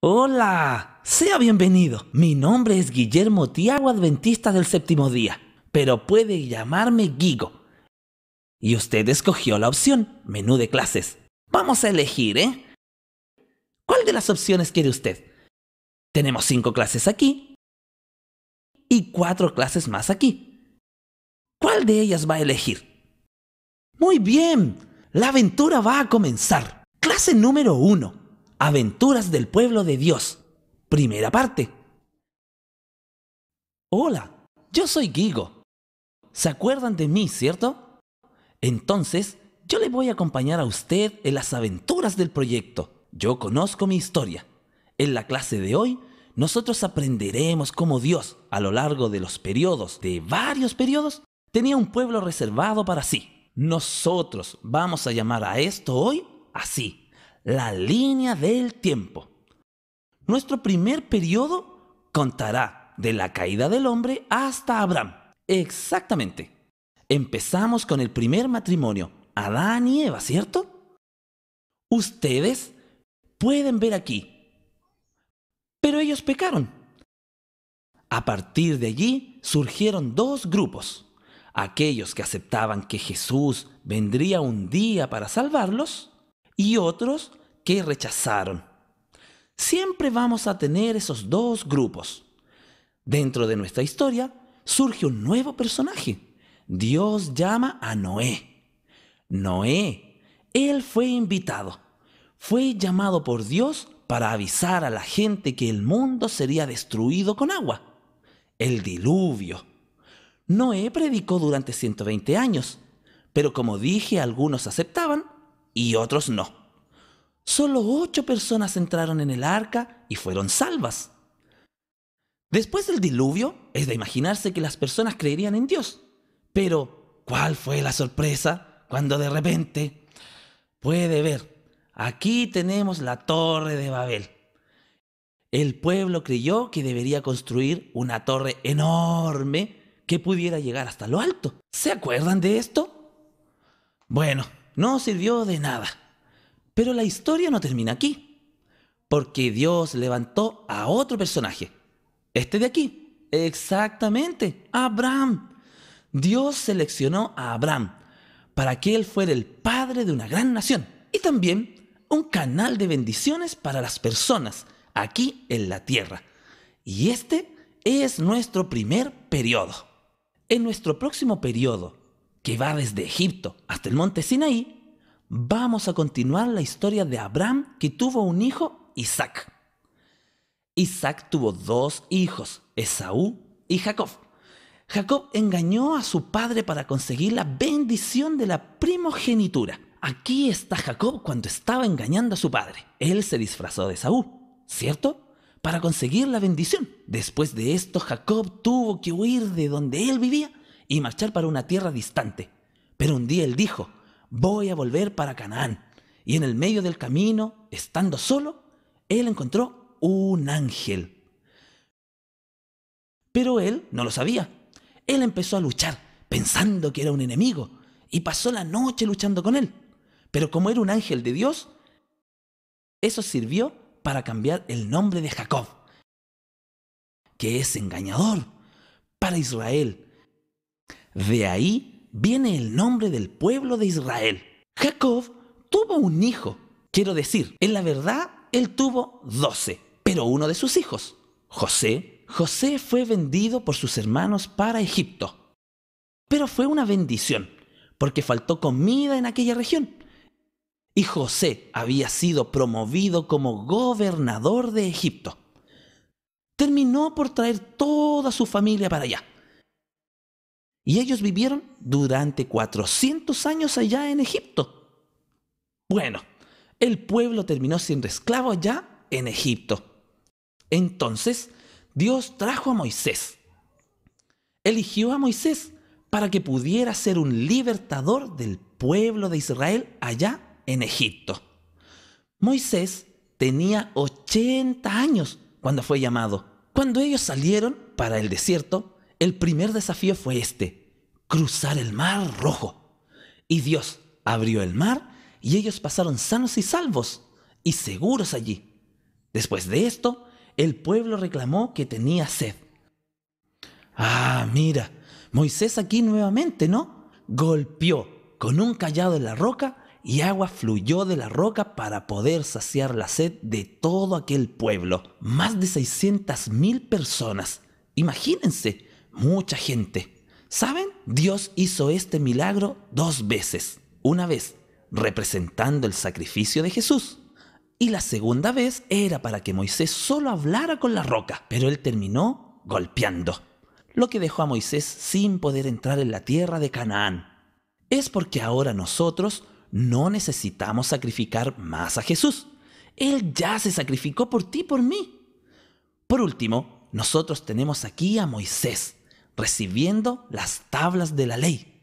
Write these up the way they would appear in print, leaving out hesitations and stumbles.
Hola, sea bienvenido. Mi nombre es Guillermo Tiago, adventista del séptimo día, pero puede llamarme Guigo. Y usted escogió la opción, menú de clases. Vamos a elegir, ¿eh? ¿Cuál de las opciones quiere usted? Tenemos 5 clases aquí y 4 clases más aquí. ¿Cuál de ellas va a elegir? Muy bien, la aventura va a comenzar. Clase número 1. Aventuras del pueblo de Dios. Primera parte. Hola, yo soy Guigo. ¿Se acuerdan de mí, cierto? Entonces, yo le voy a acompañar a usted en las aventuras del proyecto. Yo conozco mi historia. En la clase de hoy, nosotros aprenderemos cómo Dios, a lo largo de los periodos, de varios periodos, tenía un pueblo reservado para sí. Nosotros vamos a llamar a esto hoy así, la línea del tiempo. Nuestro primer periodo contará de la caída del hombre hasta Abraham. Exactamente. Empezamos con el primer matrimonio, Adán y Eva, ¿cierto? Ustedes pueden ver aquí. Pero ellos pecaron. A partir de allí surgieron 2 grupos. Aquellos que aceptaban que Jesús vendría un día para salvarlos y otros que rechazaron. Siempre vamos a tener esos 2 grupos. Dentro de nuestra historia surge un nuevo personaje. Dios llama a Noé. Noé, él fue invitado. Fue llamado por Dios para avisar a la gente que el mundo sería destruido con agua. El diluvio. Noé predicó durante 120 años, pero como dije, algunos aceptaban y otros no. Solo 8 personas entraron en el arca y fueron salvas. Después del diluvio, es de imaginarse que las personas creerían en Dios. Pero, ¿cuál fue la sorpresa cuando de repente puede ver? Aquí tenemos la Torre de Babel. El pueblo creyó que debería construir una torre enorme que pudiera llegar hasta lo alto. ¿Se acuerdan de esto? Bueno, no sirvió de nada. Pero la historia no termina aquí, porque Dios levantó a otro personaje. Este de aquí. Exactamente, Abraham. Dios seleccionó a Abraham para que él fuera el padre de una gran nación y también un canal de bendiciones para las personas aquí en la tierra. Y este es nuestro primer periodo. En nuestro próximo periodo, que va desde Egipto hasta el monte Sinaí, vamos a continuar la historia de Abraham, que tuvo un hijo, Isaac. Isaac tuvo 2 hijos, Esaú y Jacob. Jacob engañó a su padre para conseguir la bendición de la primogenitura. Aquí está Jacob cuando estaba engañando a su padre. Él se disfrazó de Esaú, ¿cierto? Para conseguir la bendición. Después de esto, Jacob tuvo que huir de donde él vivía y marchar para una tierra distante. Pero un día él dijo, voy a volver para Canaán. Y en el medio del camino, estando solo, él encontró un ángel. Pero él no lo sabía. Él empezó a luchar, pensando que era un enemigo, y pasó la noche luchando con él. Pero como era un ángel de Dios, eso sirvió para cambiar el nombre de Jacob, que es engañador, para Israel. De ahí viene el nombre del pueblo de Israel. Jacob tuvo un hijo. Quiero decir, en la verdad, él tuvo 12, pero uno de sus hijos, José fue vendido por sus hermanos para Egipto. Pero fue una bendición, porque faltó comida en aquella región. Y José había sido promovido como gobernador de Egipto. Terminó por traer toda su familia para allá. Y ellos vivieron durante 400 años allá en Egipto. Bueno, el pueblo terminó siendo esclavo allá en Egipto. Entonces, Dios trajo a Moisés. Eligió a Moisés para que pudiera ser un libertador del pueblo de Israel allá en Egipto. Moisés tenía 80 años cuando fue llamado. Cuando ellos salieron para el desierto, el primer desafío fue cruzar el mar Rojo. Y Dios abrió el mar y ellos pasaron sanos y salvos y seguros allí. Después de esto, el pueblo reclamó que tenía sed. Ah, mira, Moisés aquí nuevamente, ¿no? Golpeó con un cayado en la roca y agua fluyó de la roca para poder saciar la sed de todo aquel pueblo. Más de 600.000 personas. Imagínense, mucha gente. ¿Saben? Dios hizo este milagro 2 veces. Una vez representando el sacrificio de Jesús. Y la segunda vez era para que Moisés solo hablara con la roca, pero él terminó golpeando, lo que dejó a Moisés sin poder entrar en la tierra de Canaán. Es porque ahora nosotros no necesitamos sacrificar más a Jesús. Él ya se sacrificó por ti y por mí. Por último, nosotros tenemos aquí a Moisés, recibiendo las tablas de la ley.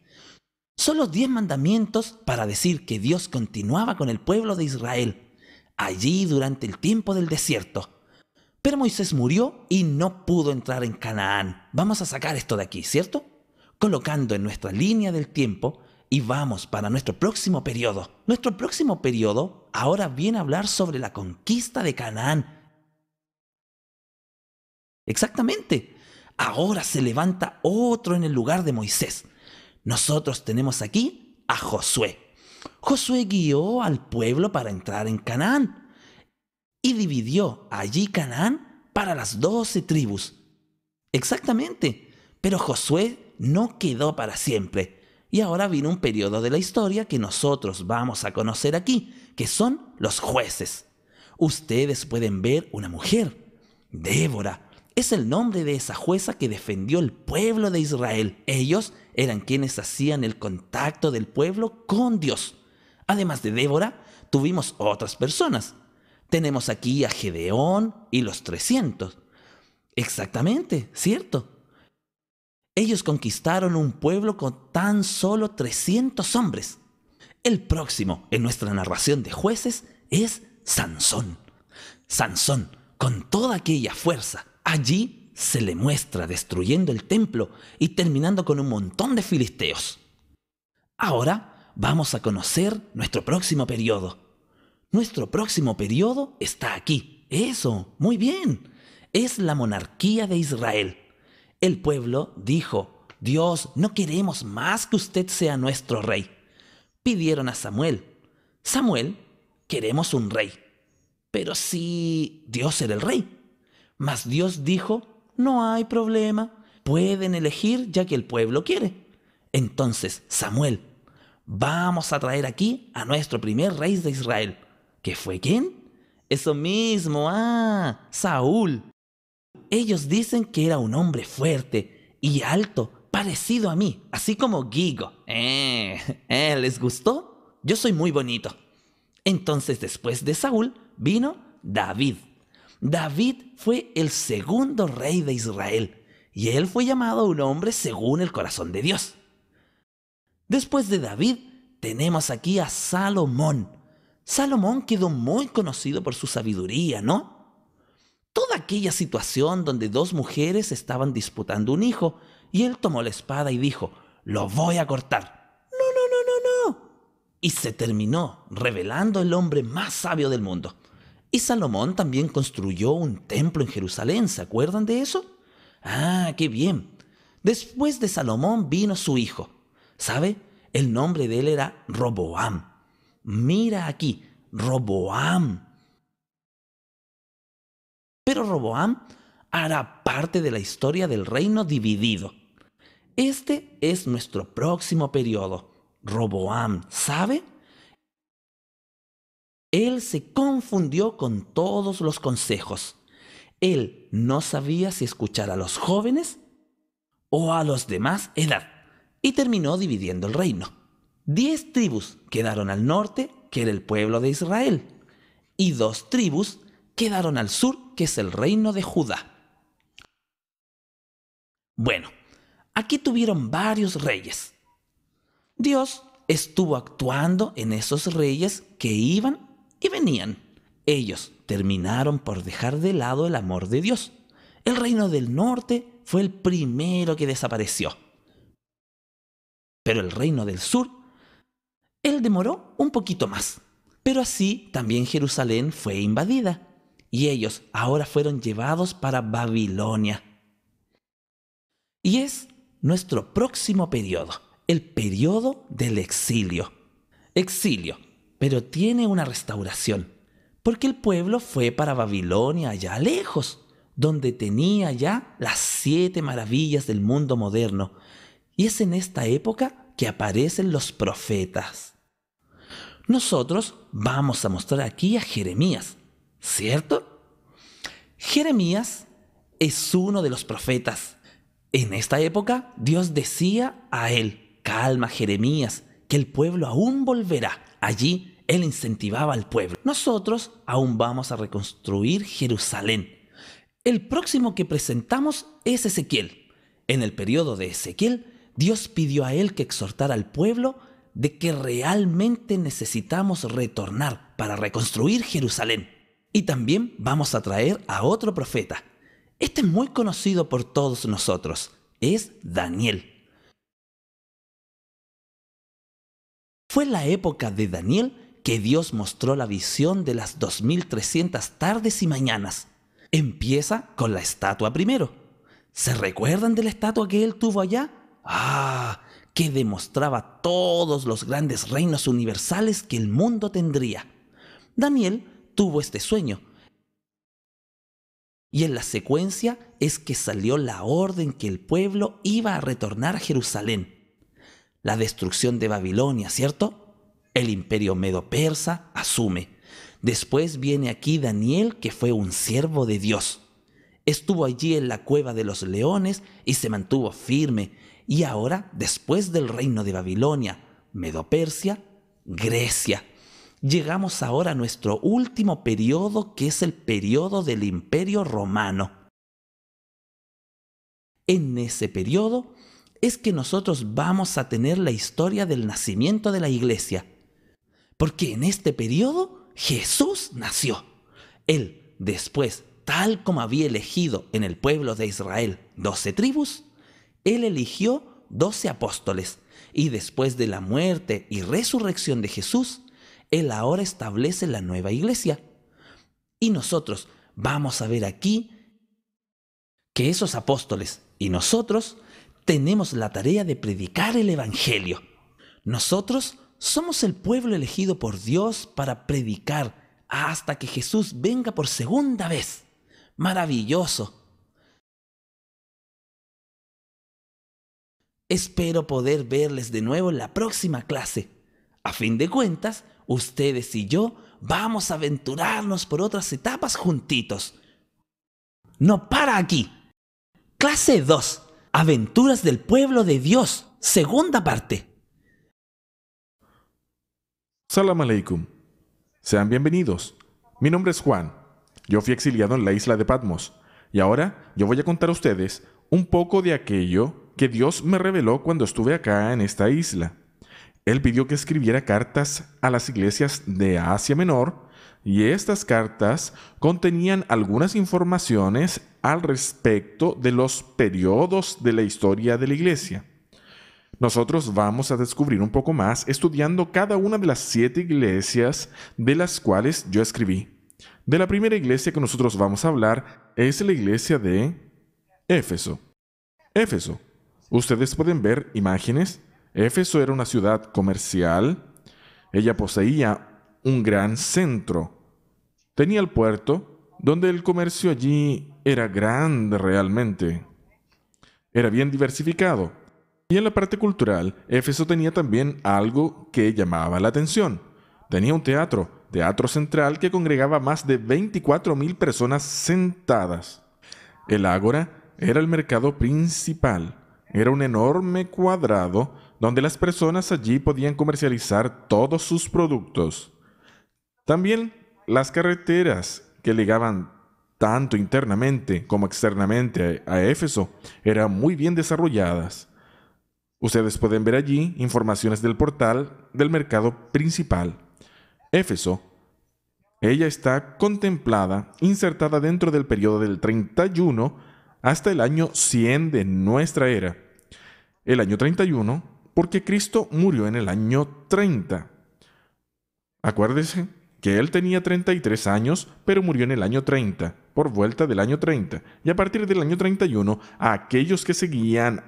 Son los 10 mandamientos para decir que Dios continuaba con el pueblo de Israel, allí durante el tiempo del desierto. Pero Moisés murió y no pudo entrar en Canaán. Vamos a sacar esto de aquí, ¿cierto? Colocando en nuestra línea del tiempo y vamos para nuestro próximo periodo. Nuestro próximo periodo ahora viene a hablar sobre la conquista de Canaán. Exactamente. Ahora se levanta otro en el lugar de Moisés. Nosotros tenemos aquí a Josué. Josué guió al pueblo para entrar en Canaán y dividió allí Canaán para las 12 tribus. Exactamente, pero Josué no quedó para siempre. Y ahora vino un periodo de la historia que nosotros vamos a conocer aquí, que son los jueces. Ustedes pueden ver una mujer, Débora. Es el nombre de esa jueza que defendió el pueblo de Israel. Ellos eran quienes hacían el contacto del pueblo con Dios. Además de Débora, tuvimos otras personas. Tenemos aquí a Gedeón y los 300. Exactamente, ¿cierto? Ellos conquistaron un pueblo con tan solo 300 hombres. El próximo en nuestra narración de jueces es Sansón. Sansón, con toda aquella fuerza, allí se le muestra destruyendo el templo y terminando con un montón de filisteos. Ahora vamos a conocer nuestro próximo periodo. Nuestro próximo periodo está aquí. Eso, muy bien. Es la monarquía de Israel. El pueblo dijo: Dios, no queremos más que usted sea nuestro rey. Pidieron a Samuel: Samuel, queremos un rey. Pero si Dios era el rey. Mas Dios dijo: no hay problema, pueden elegir ya que el pueblo quiere. Entonces, Samuel, vamos a traer aquí a nuestro primer rey de Israel. ¿Qué fue quién? Eso mismo, Saúl. Ellos dicen que era un hombre fuerte y alto, parecido a mí, así como Gigo. ¿Les gustó? Yo soy muy bonito. Entonces, después de Saúl, vino David. David fue el segundo rey de Israel y él fue llamado un hombre según el corazón de Dios. Después de David, tenemos aquí a Salomón. Salomón quedó muy conocido por su sabiduría, ¿no? Toda aquella situación donde 2 mujeres estaban disputando un hijo y él tomó la espada y dijo: lo voy a cortar. No, no, no, no, no. Y se terminó revelando el hombre más sabio del mundo. Y Salomón también construyó un templo en Jerusalén, ¿se acuerdan de eso? ¡Qué bien! Después de Salomón vino su hijo. ¿Sabe? El nombre de él era Roboam. Mira aquí, Roboam. Pero Roboam hará parte de la historia del reino dividido. Este es nuestro próximo periodo. Roboam, ¿sabe? Él se confundió con todos los consejos. Él no sabía si escuchar a los jóvenes o a los de más edad y terminó dividiendo el reino. 10 tribus quedaron al norte, que era el pueblo de Israel, y 2 tribus quedaron al sur, que es el reino de Judá. Bueno, aquí tuvieron varios reyes. Dios estuvo actuando en esos reyes que iban y venían. Ellos terminaron por dejar de lado el amor de Dios. El reino del norte fue el primero que desapareció. Pero el reino del sur, él demoró un poquito más. Pero así también Jerusalén fue invadida. y ellos ahora fueron llevados para Babilonia. Y es nuestro próximo periodo, el periodo del exilio. Exilio, pero tiene una restauración, porque el pueblo fue para Babilonia allá lejos, donde tenía ya las 7 maravillas del mundo moderno. Y es en esta época que aparecen los profetas. Nosotros vamos a mostrar aquí a Jeremías, ¿cierto? Jeremías es uno de los profetas. En esta época, Dios decía a él: calma, Jeremías, que el pueblo aún volverá. Allí, él incentivaba al pueblo. Nosotros aún vamos a reconstruir Jerusalén. El próximo que presentamos es Ezequiel. En el periodo de Ezequiel, Dios pidió a él que exhortara al pueblo de que realmente necesitamos retornar para reconstruir Jerusalén. Y también vamos a traer a otro profeta. Este es muy conocido por todos nosotros. Es Daniel. Fue en la época de Daniel que Dios mostró la visión de las 2300 tardes y mañanas. Empieza con la estatua primero. ¿Se recuerdan de la estatua que él tuvo allá? Que demostraba todos los grandes reinos universales que el mundo tendría. Daniel tuvo este sueño. Y en la secuencia es que salió la orden que el pueblo iba a retornar a Jerusalén. La destrucción de Babilonia, ¿cierto? El imperio medo-persa asume. Después viene aquí Daniel, que fue un siervo de Dios. Estuvo allí en la cueva de los leones y se mantuvo firme. Y ahora, después del reino de Babilonia, Medo-Persia, Grecia. Llegamos ahora a nuestro último periodo, que es el periodo del Imperio Romano. En ese periodo es que nosotros vamos a tener la historia del nacimiento de la iglesia. Porque en este periodo Jesús nació. Él, después, tal como había elegido en el pueblo de Israel 12 tribus, él eligió 12 apóstoles. Y después de la muerte y resurrección de Jesús, él ahora establece la nueva iglesia. Y nosotros vamos a ver aquí que esos apóstoles y nosotros tenemos la tarea de predicar el evangelio. Nosotros somos el pueblo elegido por Dios para predicar hasta que Jesús venga por segunda vez. Maravilloso. Espero poder verles de nuevo en la próxima clase. A fin de cuentas, ustedes y yo vamos a aventurarnos por otras etapas juntitos. No para aquí. Clase 2. Aventuras del pueblo de Dios. Segunda parte. Salam aleikum. Sean bienvenidos. Mi nombre es Juan. Yo fui exiliado en la isla de Patmos. Y ahora yo voy a contar a ustedes un poco de aquello que Dios me reveló cuando estuve acá en esta isla. Él pidió que escribiera cartas a las iglesias de Asia Menor, y estas cartas contenían algunas informaciones al respecto de los periodos de la historia de la iglesia. Nosotros vamos a descubrir un poco más estudiando cada una de las 7 iglesias de las cuales yo escribí. De la primera iglesia que nosotros vamos a hablar es la iglesia de Éfeso. Éfeso. Ustedes pueden ver imágenes. Éfeso era una ciudad comercial. Ella poseía un gran centro. Tenía el puerto, donde el comercio allí era grande realmente. Era bien diversificado. Y en la parte cultural, Éfeso tenía también algo que llamaba la atención. Tenía un teatro central que congregaba más de 24,000 personas sentadas. El ágora era el mercado principal. Era un enorme cuadrado donde las personas allí podían comercializar todos sus productos. También las carreteras que ligaban tanto internamente como externamente a Éfeso eran muy bien desarrolladas. Ustedes pueden ver allí informaciones del portal del mercado principal. Éfeso, ella está contemplada, insertada dentro del periodo del 31 hasta el año 100 de nuestra era. El año 31, porque Cristo murió en el año 30. Acuérdese que él tenía 33 años, pero murió en el año 30, por vuelta del año 30, y a partir del año 31, aquellos que seguían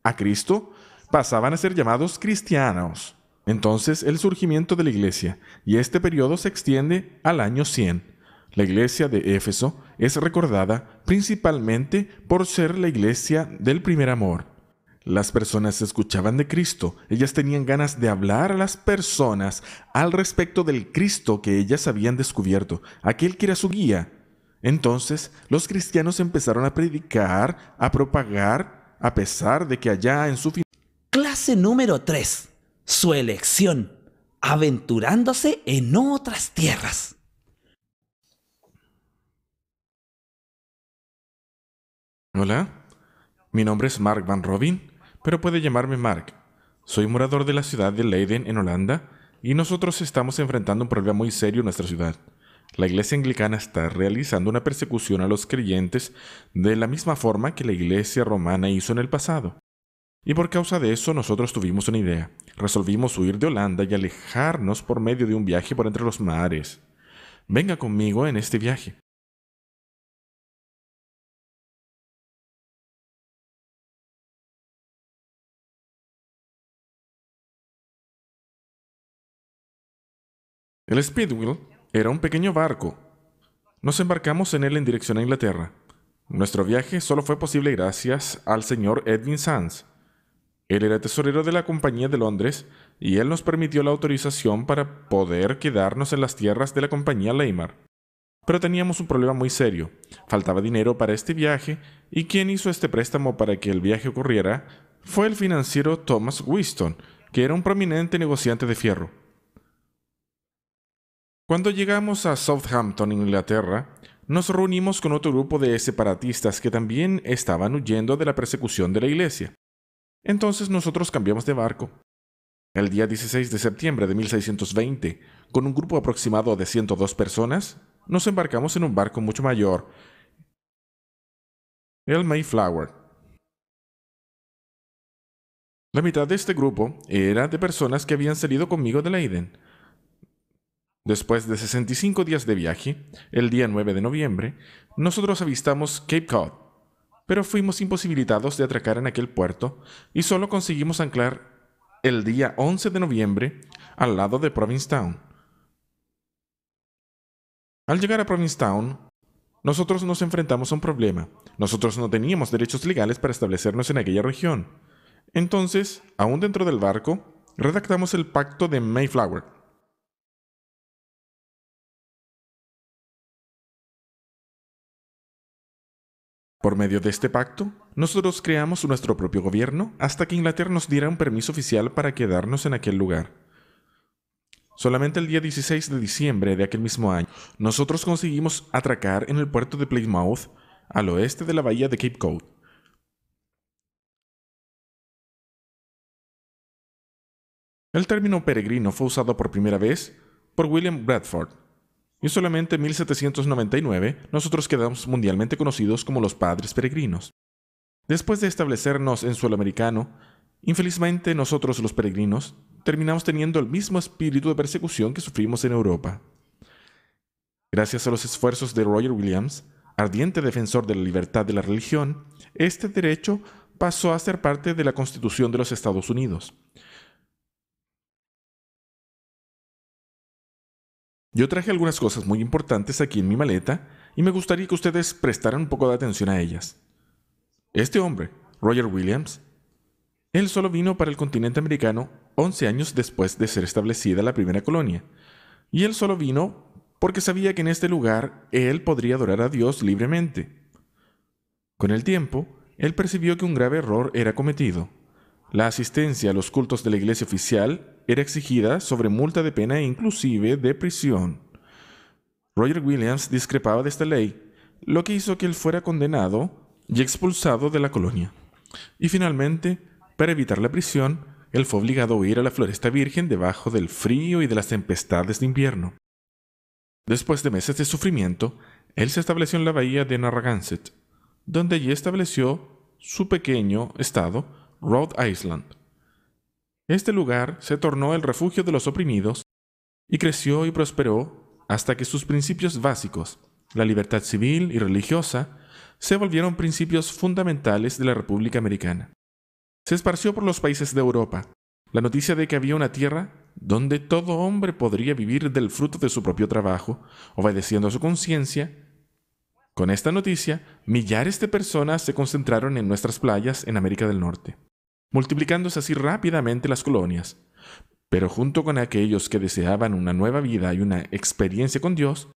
a Cristo pasaban a ser llamados cristianos. Entonces, el surgimiento de la iglesia, y este periodo se extiende al año 100. La iglesia de Éfeso es recordada principalmente por ser la iglesia del primer amor. Las personas escuchaban de Cristo, ellas tenían ganas de hablar a las personas al respecto del Cristo que ellas habían descubierto, aquel que era su guía. Entonces, los cristianos empezaron a predicar, a propagar, a pesar de que allá en su Clase número 3. Su elección. Aventurándose en otras tierras. Hola, mi nombre es Mark Van Robin, pero puede llamarme Mark. Soy morador de la ciudad de Leiden, en Holanda, y nosotros estamos enfrentando un problema muy serio en nuestra ciudad. La iglesia anglicana está realizando una persecución a los creyentes de la misma forma que la iglesia romana hizo en el pasado. Y por causa de eso nosotros tuvimos una idea. Resolvimos huir de Holanda y alejarnos por medio de un viaje por entre los mares. Venga conmigo en este viaje. El Speedwell era un pequeño barco. Nos embarcamos en él en dirección a Inglaterra. Nuestro viaje solo fue posible gracias al señor Edwin Sands. Él era tesorero de la Compañía de Londres y él nos permitió la autorización para poder quedarnos en las tierras de la Compañía Leimar. Pero teníamos un problema muy serio. Faltaba dinero para este viaje y quien hizo este préstamo para que el viaje ocurriera fue el financiero Thomas Whiston, que era un prominente negociante de fierro. Cuando llegamos a Southampton, Inglaterra, nos reunimos con otro grupo de separatistas que también estaban huyendo de la persecución de la iglesia. Entonces nosotros cambiamos de barco. El día 16 de septiembre de 1620, con un grupo aproximado de 102 personas, nos embarcamos en un barco mucho mayor, el Mayflower. La mitad de este grupo era de personas que habían salido conmigo de Leiden. Después de 65 días de viaje, el día 9 de noviembre, nosotros avistamos Cape Cod, pero fuimos imposibilitados de atracar en aquel puerto y solo conseguimos anclar el día 11 de noviembre al lado de Provincetown. Al llegar a Provincetown, nosotros nos enfrentamos a un problema. Nosotros no teníamos derechos legales para establecernos en aquella región. Entonces, aún dentro del barco, redactamos el pacto de Mayflower. Por medio de este pacto, nosotros creamos nuestro propio gobierno hasta que Inglaterra nos diera un permiso oficial para quedarnos en aquel lugar. Solamente el día 16 de diciembre de aquel mismo año, nosotros conseguimos atracar en el puerto de Plymouth, al oeste de la bahía de Cape Cod. El término peregrino fue usado por primera vez por William Bradford, y solamente en 1799 nosotros quedamos mundialmente conocidos como los Padres Peregrinos. Después de establecernos en suelo americano, infelizmente nosotros los peregrinos terminamos teniendo el mismo espíritu de persecución que sufrimos en Europa. Gracias a los esfuerzos de Roger Williams, ardiente defensor de la libertad de la religión, este derecho pasó a ser parte de la Constitución de los Estados Unidos. Yo traje algunas cosas muy importantes aquí en mi maleta y me gustaría que ustedes prestaran un poco de atención a ellas. Este hombre, Roger Williams, él solo vino para el continente americano 11 años después de ser establecida la primera colonia. Y él solo vino porque sabía que en este lugar él podría adorar a Dios libremente. Con el tiempo, él percibió que un grave error era cometido. La asistencia a los cultos de la iglesia oficial era exigida sobre multa de pena e inclusive de prisión. Roger Williams discrepaba de esta ley, lo que hizo que él fuera condenado y expulsado de la colonia. Y finalmente, para evitar la prisión, él fue obligado a huir a la Floresta Virgen debajo del frío y de las tempestades de invierno. Después de meses de sufrimiento, él se estableció en la bahía de Narragansett, donde allí estableció su pequeño estado, Rhode Island. Este lugar se tornó el refugio de los oprimidos y creció y prosperó hasta que sus principios básicos, la libertad civil y religiosa, se volvieron principios fundamentales de la República Americana. Se esparció por los países de Europa la noticia de que había una tierra donde todo hombre podría vivir del fruto de su propio trabajo, obedeciendo a su conciencia. Con esta noticia, millares de personas se concentraron en nuestras playas en América del Norte, multiplicándose así rápidamente las colonias. Pero junto con aquellos que deseaban una nueva vida y una experiencia con Dios,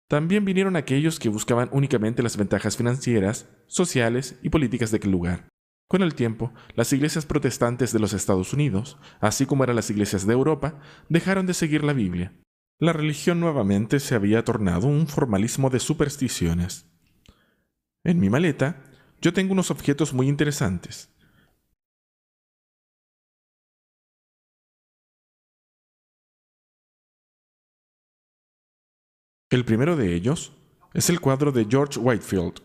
también vinieron aquellos que buscaban únicamente las ventajas financieras, sociales y políticas de aquel lugar. Con el tiempo, las iglesias protestantes de los Estados Unidos, así como eran las iglesias de Europa, dejaron de seguir la Biblia. La religión nuevamente se había tornado un formalismo de supersticiones. En mi maleta, yo tengo unos objetos muy interesantes. El primero de ellos es el cuadro de George Whitefield.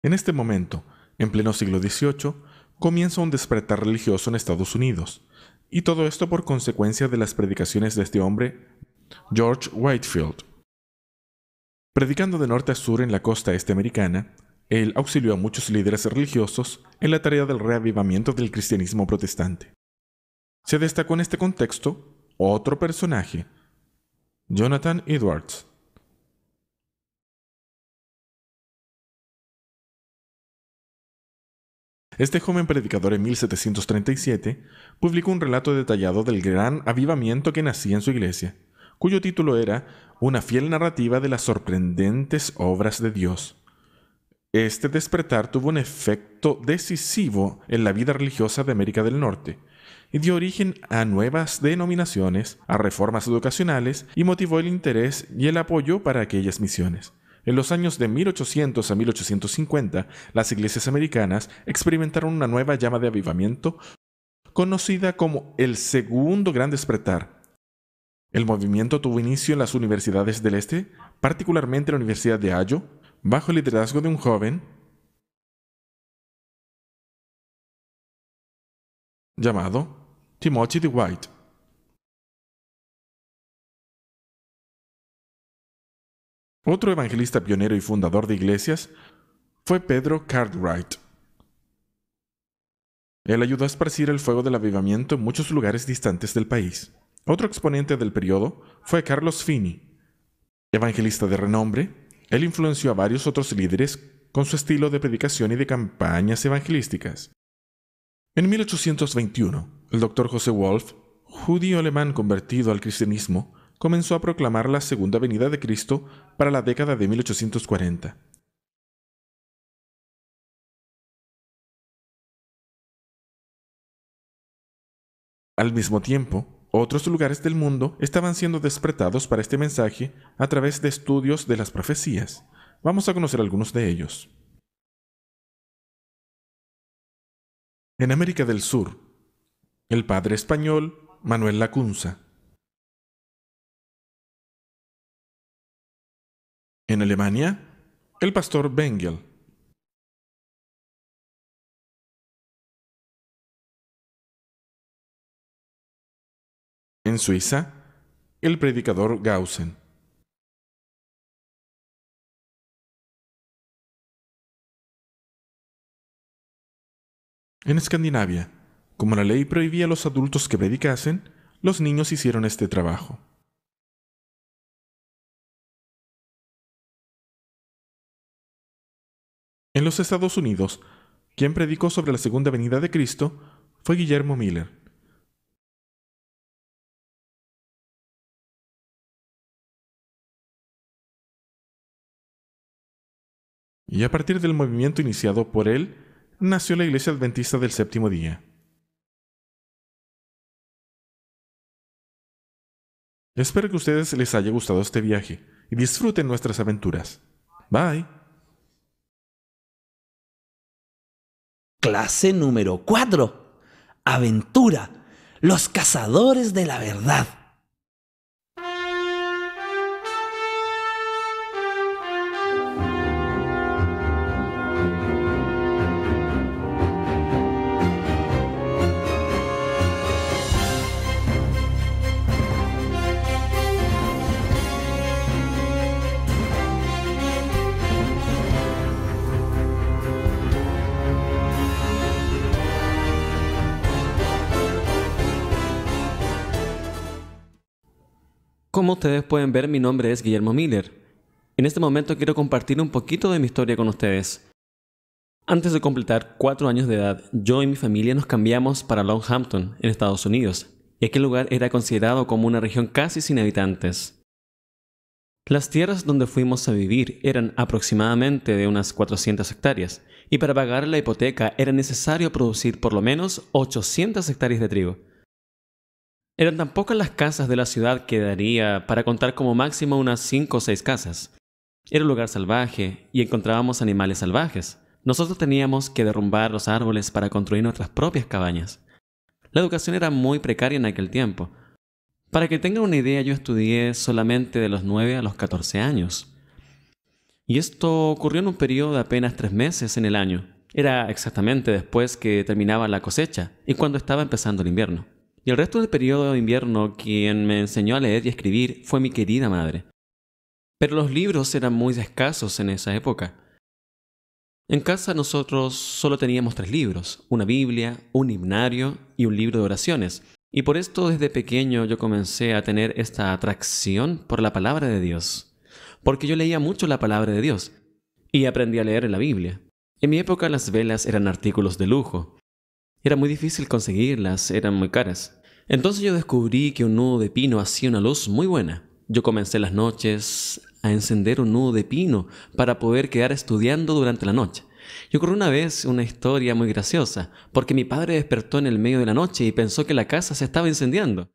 En este momento, en pleno siglo XVIII, comienza un despertar religioso en Estados Unidos, y todo esto por consecuencia de las predicaciones de este hombre, George Whitefield. Predicando de norte a sur en la costa este americana, él auxilió a muchos líderes religiosos en la tarea del reavivamiento del cristianismo protestante. Se destacó en este contexto otro personaje, Jonathan Edwards. Este joven predicador en 1737 publicó un relato detallado del gran avivamiento que nacía en su iglesia, cuyo título era Una fiel narrativa de las sorprendentes obras de Dios. Este despertar tuvo un efecto decisivo en la vida religiosa de América del Norte y dio origen a nuevas denominaciones, a reformas educacionales y motivó el interés y el apoyo para aquellas misiones. En los años de 1800 a 1850, las iglesias americanas experimentaron una nueva llama de avivamiento conocida como el Segundo Gran Despertar. El movimiento tuvo inicio en las universidades del Este, particularmente la Universidad de Iowa, bajo el liderazgo de un joven llamado Timothy Dwight. Otro evangelista pionero y fundador de iglesias fue Pedro Cartwright. Él ayudó a esparcir el fuego del avivamiento en muchos lugares distantes del país. Otro exponente del periodo fue Carlos Finney. Evangelista de renombre, él influenció a varios otros líderes con su estilo de predicación y de campañas evangelísticas. En 1821, el Dr. José Wolf, judío alemán convertido al cristianismo, comenzó a proclamar la segunda venida de Cristo para la década de 1840. Al mismo tiempo, otros lugares del mundo estaban siendo despertados para este mensaje a través de estudios de las profecías. Vamos a conocer algunos de ellos. En América del Sur, el padre español Manuel Lacunza. En Alemania, el pastor Bengel. En Suiza, el predicador Gaussen. En Escandinavia, como la ley prohibía a los adultos que predicasen, los niños hicieron este trabajo. En los Estados Unidos, quien predicó sobre la segunda venida de Cristo fue Guillermo Miller. Y a partir del movimiento iniciado por él, nació la Iglesia Adventista del Séptimo Día. Espero que a ustedes les haya gustado este viaje y disfruten nuestras aventuras. Bye. Clase número 4. Aventura. Los cazadores de la verdad. Como ustedes pueden ver, mi nombre es Guillermo Miller. En este momento quiero compartir un poquito de mi historia con ustedes. Antes de completar 4 años de edad, yo y mi familia nos cambiamos para Long Hampton, en Estados Unidos, y aquel lugar era considerado como una región casi sin habitantes. Las tierras donde fuimos a vivir eran aproximadamente de unas 400 hectáreas, y para pagar la hipoteca era necesario producir por lo menos 800 hectáreas de trigo. Eran tan pocas las casas de la ciudad que daría para contar como máximo unas 5 o 6 casas. Era un lugar salvaje y encontrábamos animales salvajes. Nosotros teníamos que derrumbar los árboles para construir nuestras propias cabañas. La educación era muy precaria en aquel tiempo. Para que tengan una idea, yo estudié solamente de los 9 a los 14 años. Y esto ocurrió en un periodo de apenas 3 meses en el año. Era exactamente después que terminaba la cosecha y cuando estaba empezando el invierno. Y el resto del periodo de invierno, quien me enseñó a leer y a escribir fue mi querida madre. Pero los libros eran muy escasos en esa época. En casa nosotros solo teníamos 3 libros, una Biblia, un himnario y un libro de oraciones. Y por esto desde pequeño yo comencé a tener esta atracción por la palabra de Dios. Porque yo leía mucho la palabra de Dios y aprendí a leer en la Biblia. En mi época las velas eran artículos de lujo. Era muy difícil conseguirlas, eran muy caras. Entonces yo descubrí que un nudo de pino hacía una luz muy buena. Yo comencé las noches a encender un nudo de pino para poder quedar estudiando durante la noche. Y ocurrió una vez una historia muy graciosa, porque mi padre despertó en el medio de la noche y pensó que la casa se estaba incendiando.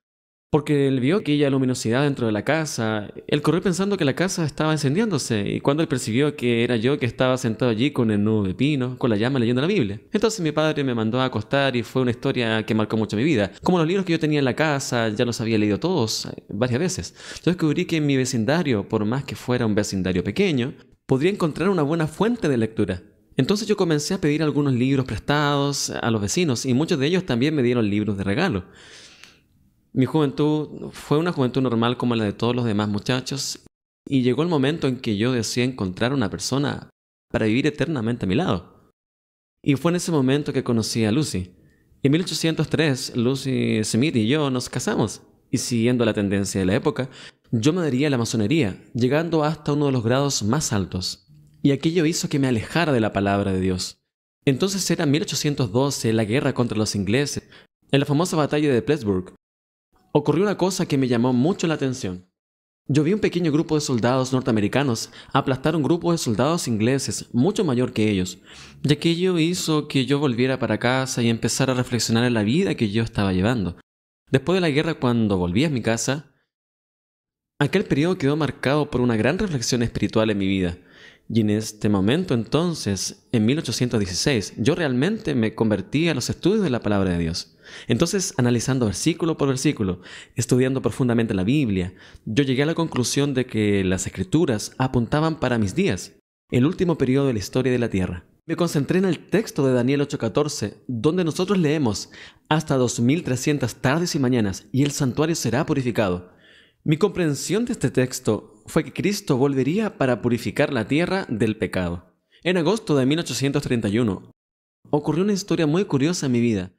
Porque él vio aquella luminosidad dentro de la casa, él corrió pensando que la casa estaba encendiéndose, y cuando él percibió que era yo que estaba sentado allí con el nudo de pino, con la llama leyendo la Biblia. Entonces mi padre me mandó a acostar y fue una historia que marcó mucho mi vida. Como los libros que yo tenía en la casa, ya los había leído todos varias veces. Yo descubrí que en mi vecindario, por más que fuera un vecindario pequeño, podría encontrar una buena fuente de lectura. Entonces yo comencé a pedir algunos libros prestados a los vecinos, y muchos de ellos también me dieron libros de regalo. Mi juventud fue una juventud normal como la de todos los demás muchachos, y llegó el momento en que yo deseé encontrar una persona para vivir eternamente a mi lado. Y fue en ese momento que conocí a Lucy. En 1803, Lucy Smith y yo nos casamos, y siguiendo la tendencia de la época, yo me adherí a la masonería, llegando hasta uno de los grados más altos. Y aquello hizo que me alejara de la palabra de Dios. Entonces era 1812, la guerra contra los ingleses, en la famosa batalla de Plattsburgh. Ocurrió una cosa que me llamó mucho la atención. Yo vi un pequeño grupo de soldados norteamericanos aplastar un grupo de soldados ingleses mucho mayor que ellos, y aquello hizo que yo volviera para casa y empezara a reflexionar en la vida que yo estaba llevando. Después de la guerra, cuando volví a mi casa, aquel periodo quedó marcado por una gran reflexión espiritual en mi vida. Y en este momento entonces, en 1816, yo realmente me convertí a los estudios de la palabra de Dios. Entonces, analizando versículo por versículo, estudiando profundamente la Biblia, yo llegué a la conclusión de que las Escrituras apuntaban para mis días, el último periodo de la historia de la tierra. Me concentré en el texto de Daniel 8:14, donde nosotros leemos, hasta 2300 tardes y mañanas, y el santuario será purificado. Mi comprensión de este texto fue que Cristo volvería para purificar la tierra del pecado. En agosto de 1831, ocurrió una historia muy curiosa en mi vida.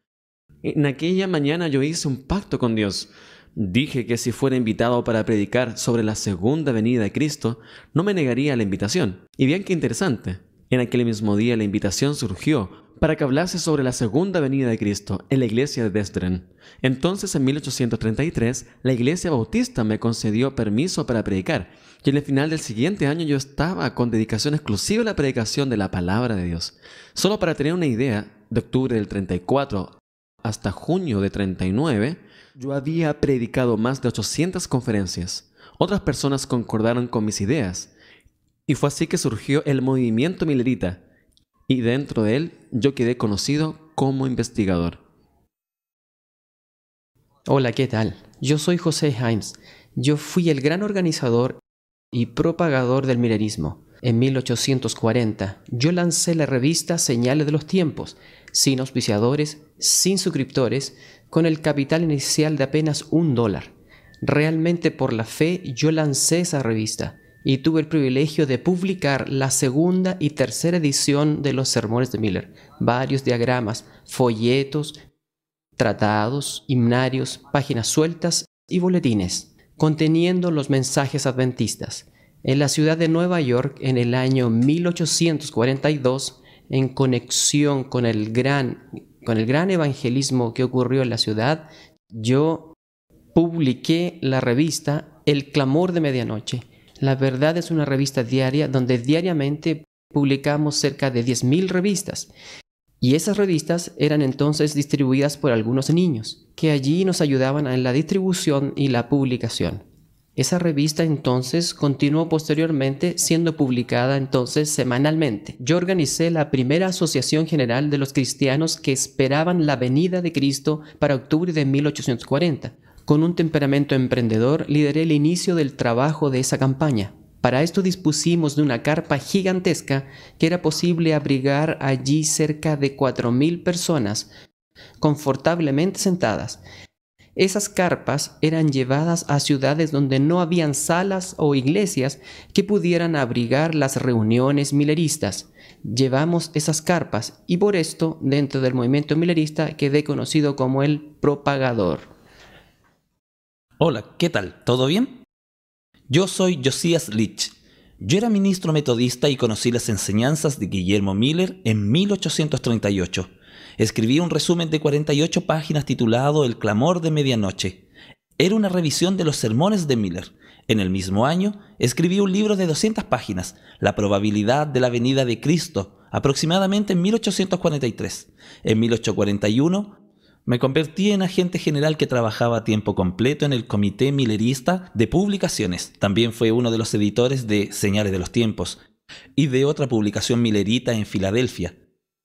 En aquella mañana yo hice un pacto con Dios. Dije que si fuera invitado para predicar sobre la segunda venida de Cristo, no me negaría la invitación. Y bien qué interesante. En aquel mismo día la invitación surgió para que hablase sobre la segunda venida de Cristo en la iglesia de Dresden. Entonces, en 1833, la iglesia bautista me concedió permiso para predicar, y en el final del siguiente año yo estaba con dedicación exclusiva a la predicación de la palabra de Dios. Solo para tener una idea, de octubre del 34 hasta junio de 39, yo había predicado más de 800 conferencias. Otras personas concordaron con mis ideas, y fue así que surgió el movimiento millerita, y dentro de él yo quedé conocido como investigador. Hola, ¿qué tal? Yo soy José Himes. Yo fui el gran organizador y propagador del millerismo. En 1840, yo lancé la revista Señales de los Tiempos, sin auspiciadores, sin suscriptores, con el capital inicial de apenas $1. Realmente por la fe yo lancé esa revista y tuve el privilegio de publicar la segunda y tercera edición de los sermones de Miller, varios diagramas, folletos, tratados, himnarios, páginas sueltas y boletines. conteniendo los mensajes adventistas. En la ciudad de Nueva York, en el año 1842, en conexión con el gran evangelismo que ocurrió en la ciudad, yo publiqué la revista El Clamor de Medianoche. La Verdad es una revista diaria donde diariamente publicamos cerca de 10.000 revistas. Y esas revistas eran entonces distribuidas por algunos niños, que allí nos ayudaban en la distribución y la publicación. Esa revista entonces continuó posteriormente siendo publicada entonces semanalmente. Yo organicé la primera Asociación General de los Cristianos que esperaban la venida de Cristo para octubre de 1840. Con un temperamento emprendedor, lideré el inicio del trabajo de esa campaña. Para esto dispusimos de una carpa gigantesca que era posible abrigar allí cerca de 4.000 personas, confortablemente sentadas. Esas carpas eran llevadas a ciudades donde no habían salas o iglesias que pudieran abrigar las reuniones mileristas. Llevamos esas carpas y por esto, dentro del movimiento milerista, quedé conocido como el propagador. Hola, ¿qué tal? ¿Todo bien? Yo soy Josias Litch. Yo era ministro metodista y conocí las enseñanzas de Guillermo Miller en 1838. Escribí un resumen de 48 páginas titulado El Clamor de Medianoche. Era una revisión de los sermones de Miller. En el mismo año, escribí un libro de 200 páginas, La probabilidad de la venida de Cristo, aproximadamente en 1843. En 1841, me convertí en agente general que trabajaba a tiempo completo en el Comité Millerista de Publicaciones. También fue uno de los editores de Señales de los Tiempos y de otra publicación millerita en Filadelfia,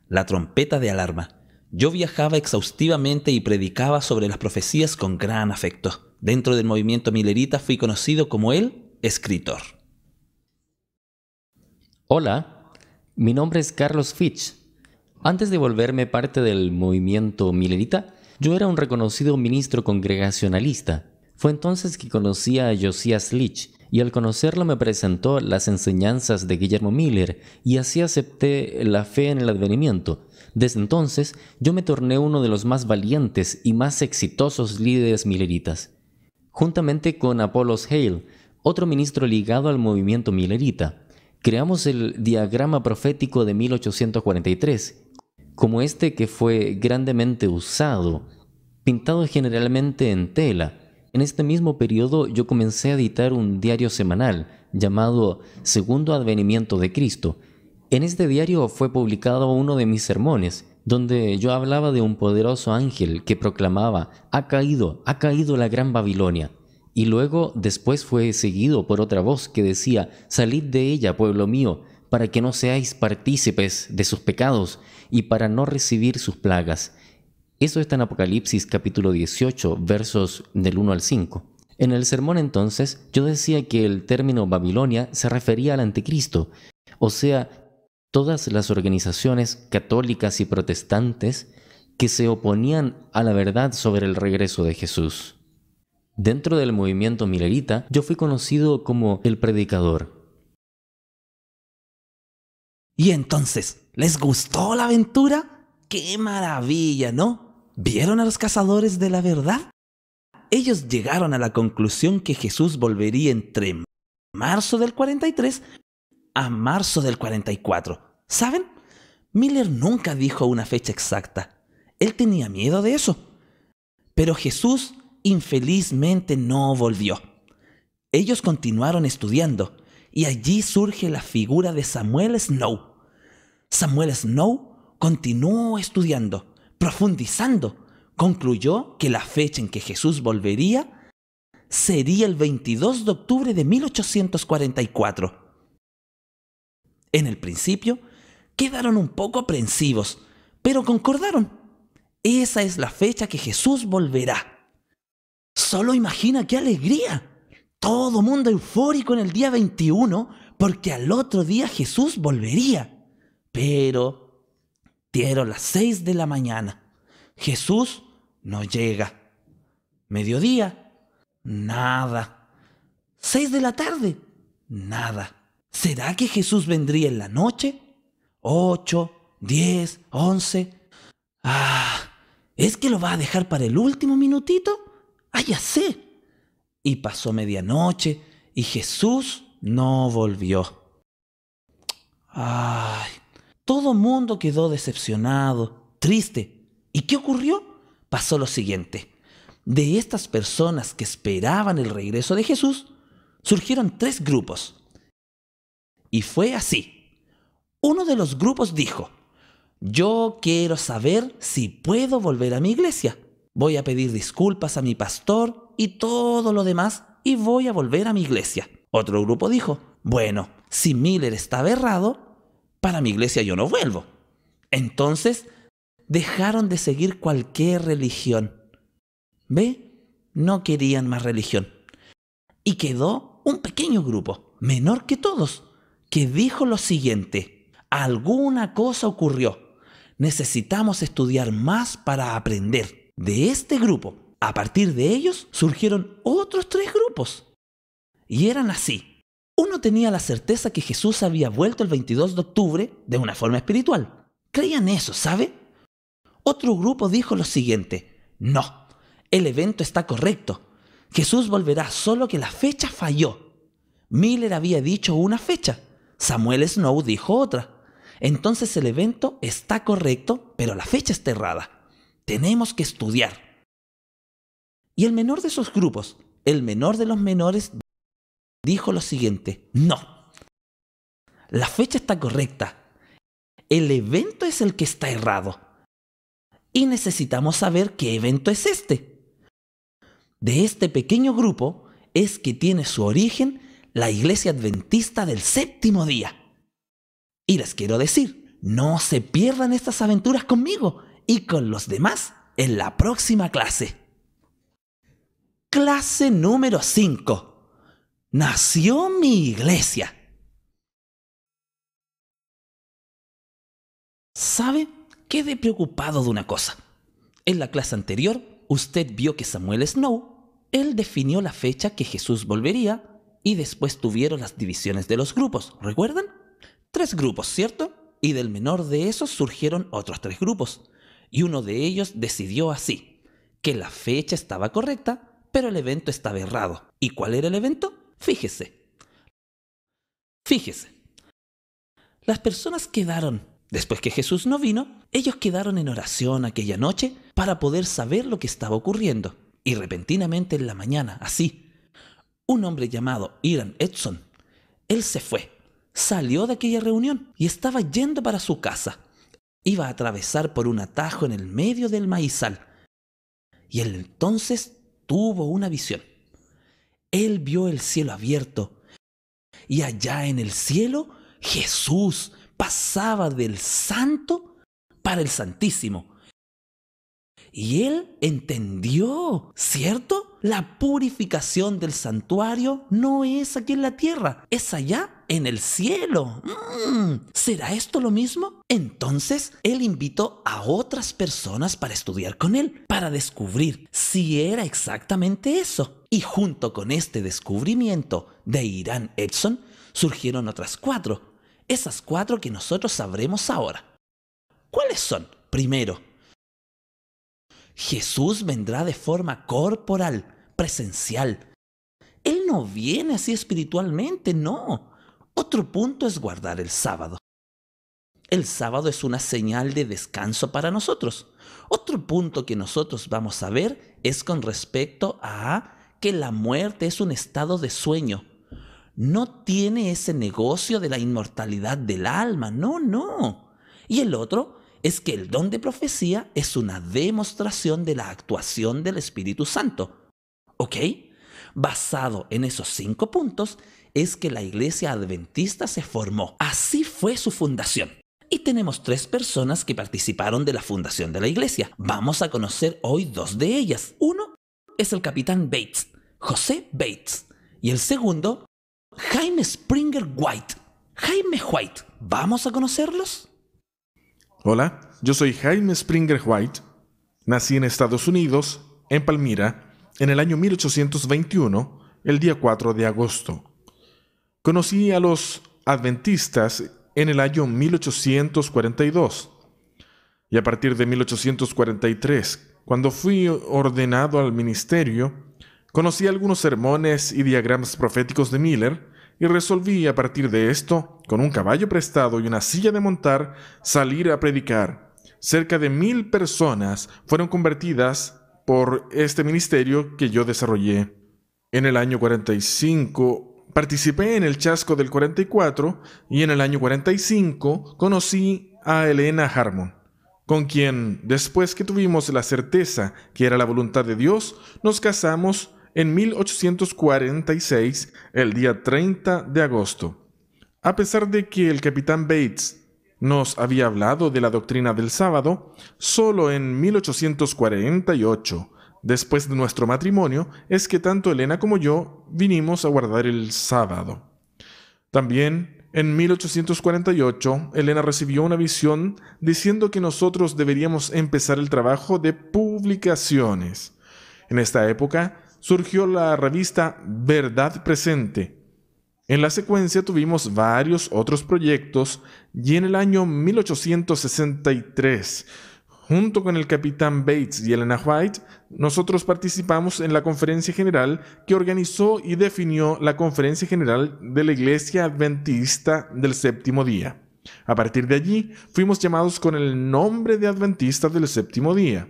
La Trompeta de Alarma. Yo viajaba exhaustivamente y predicaba sobre las profecías con gran afecto. Dentro del movimiento millerita fui conocido como el escritor. Hola, mi nombre es Carlos Fitch. Antes de volverme parte del movimiento millerita, yo era un reconocido ministro congregacionalista. Fue entonces que conocí a Josias Litch y al conocerlo me presentó las enseñanzas de Guillermo Miller y así acepté la fe en el advenimiento. Desde entonces, yo me torné uno de los más valientes y más exitosos líderes milleritas. Juntamente con Apollos Hale, otro ministro ligado al movimiento millerita, creamos el diagrama profético de 1843, como este que fue grandemente usado, pintado generalmente en tela. En este mismo periodo yo comencé a editar un diario semanal llamado Segundo Advenimiento de Cristo. En este diario fue publicado uno de mis sermones, donde yo hablaba de un poderoso ángel que proclamaba: ha caído la gran Babilonia. Y luego, después fue seguido por otra voz que decía: salid de ella, pueblo mío, para que no seáis partícipes de sus pecados y para no recibir sus plagas. Eso está en Apocalipsis capítulo 18, versos del 1 al 5. En el sermón entonces, yo decía que el término Babilonia se refería al anticristo, o sea, todas las organizaciones católicas y protestantes que se oponían a la verdad sobre el regreso de Jesús. Dentro del movimiento millerita, yo fui conocido como el predicador. Y entonces, ¿les gustó la aventura? ¡Qué maravilla!, ¿no? ¿Vieron a los cazadores de la verdad? Ellos llegaron a la conclusión que Jesús volvería entre marzo del 43 a marzo del 44. ¿Saben? Miller nunca dijo una fecha exacta. Él tenía miedo de eso. Pero Jesús infelizmente no volvió. Ellos continuaron estudiando y allí surge la figura de Samuel Snow. Samuel Snow continuó estudiando, profundizando. Concluyó que la fecha en que Jesús volvería sería el 22 de octubre de 1844. En el principio quedaron un poco aprensivos, pero concordaron. Esa es la fecha que Jesús volverá. Solo imagina qué alegría. Todo mundo eufórico en el día 21 porque al otro día Jesús volvería. Pero dieron las 6 de la mañana. Jesús no llega. Mediodía, nada. 6 de la tarde, nada. ¿Será que Jesús vendría en la noche? 8, 10, 11. ¿Es que lo va a dejar para el último minutito? Ya sé. y pasó medianoche y Jesús no volvió. Ay, todo mundo quedó decepcionado, triste. ¿Y qué ocurrió? Pasó lo siguiente. De estas personas que esperaban el regreso de Jesús, surgieron 3 grupos. Y fue así. Uno de los grupos dijo: yo quiero saber si puedo volver a mi iglesia. Voy a pedir disculpas a mi pastor y todo lo demás y voy a volver a mi iglesia. Otro grupo dijo: bueno, si Miller estaba errado, para mi iglesia yo no vuelvo. Entonces dejaron de seguir cualquier religión. ¿Ve? No querían más religión. Y quedó un pequeño grupo, menor que todos, que dijo lo siguiente: alguna cosa ocurrió. Necesitamos estudiar más para aprender. De este grupo, a partir de ellos, surgieron otros 3 grupos. Y eran así. Uno tenía la certeza que Jesús había vuelto el 22 de octubre de una forma espiritual. Creían eso, ¿sabe? Otro grupo dijo lo siguiente: no, el evento está correcto. Jesús volverá, solo que la fecha falló. Miller había dicho una fecha, Samuel Snow dijo otra. Entonces el evento está correcto, pero la fecha está errada. Tenemos que estudiar. Y el menor de esos grupos, el menor de los menores, dijo lo siguiente: no, la fecha está correcta. El evento es el que está errado. Y necesitamos saber qué evento es este. De este pequeño grupo es que tiene su origen la Iglesia Adventista del Séptimo Día. Y les quiero decir, no se pierdan estas aventuras conmigo y con los demás en la próxima clase. Clase número 5. Nació mi iglesia. ¿Sabe? Quedé preocupado de una cosa. En la clase anterior, usted vio que Samuel Snow, él definió la fecha que Jesús volvería y después tuvieron las divisiones de los grupos, ¿recuerdan? 3 grupos, ¿cierto? Y del menor de esos surgieron otros 3 grupos. Y uno de ellos decidió así, que la fecha estaba correcta, pero el evento estaba errado. ¿Y cuál era el evento? Fíjese. Las personas quedaron, después que Jesús no vino, ellos quedaron en oración aquella noche para poder saber lo que estaba ocurriendo. Y repentinamente en la mañana, así, un hombre llamado Iran Edson, él se fue, salió de aquella reunión y estaba yendo para su casa. Iba a atravesar por un atajo en el medio del maizal. Y él entonces tuvo una visión. Él vio el cielo abierto y allá en el cielo Jesús pasaba del santo para el santísimo. Y él entendió, ¿cierto? La purificación del santuario no es aquí en la tierra, es allá en el cielo. ¿Será esto lo mismo? Entonces, él invitó a otras personas para estudiar con él, para descubrir si era exactamente eso. Y junto con este descubrimiento de Iran Edson, surgieron otras 4. Esas 4 que nosotros sabremos ahora. ¿Cuáles son? Primero, Jesús vendrá de forma corporal, presencial. Él no viene así espiritualmente, no. Otro punto es guardar el sábado. El sábado es una señal de descanso para nosotros. Otro punto que nosotros vamos a ver es con respecto a que la muerte es un estado de sueño. No tiene ese negocio de la inmortalidad del alma, no. Y el otro es que el don de profecía es una demostración de la actuación del Espíritu Santo. ¿Ok? Basado en esos 5 puntos es que la iglesia adventista se formó. Así fue su fundación. Y tenemos 3 personas que participaron de la fundación de la iglesia. Vamos a conocer hoy 2 de ellas. Uno es el capitán Bates, José Bates. Y el segundo, Jaime Springer White. Jaime White. ¿Vamos a conocerlos? Hola, yo soy Jaime Springer White. Nací en Estados Unidos, en Palmira, en el año 1821, el día 4 de agosto. Conocí a los adventistas en el año 1842. Y a partir de 1843, cuando fui ordenado al ministerio, Conocí algunos sermones y diagramas proféticos de Miller y resolví a partir de esto, con un caballo prestado y una silla de montar, salir a predicar. Cerca de 1,000 personas fueron convertidas por este ministerio que yo desarrollé. En el año 45 participé en el chasco del 44 y en el año 45 conocí a Elena Harmon, con quien, después que tuvimos la certeza que era la voluntad de Dios, nos casamos en 1846, el día 30 de agosto. A pesar de que el capitán Bates nos había hablado de la doctrina del sábado, solo en 1848, después de nuestro matrimonio, es que tanto Elena como yo vinimos a guardar el sábado. También, en 1848, Elena recibió una visión diciendo que nosotros deberíamos empezar el trabajo de publicaciones. En esta época surgió la revista Verdad Presente. En la secuencia tuvimos varios otros proyectos y en el año 1863, junto con el capitán Bates y Elena White, nosotros participamos en la conferencia general que organizó y definió la Conferencia General de la Iglesia Adventista del Séptimo Día. A partir de allí, fuimos llamados con el nombre de Adventistas del Séptimo Día.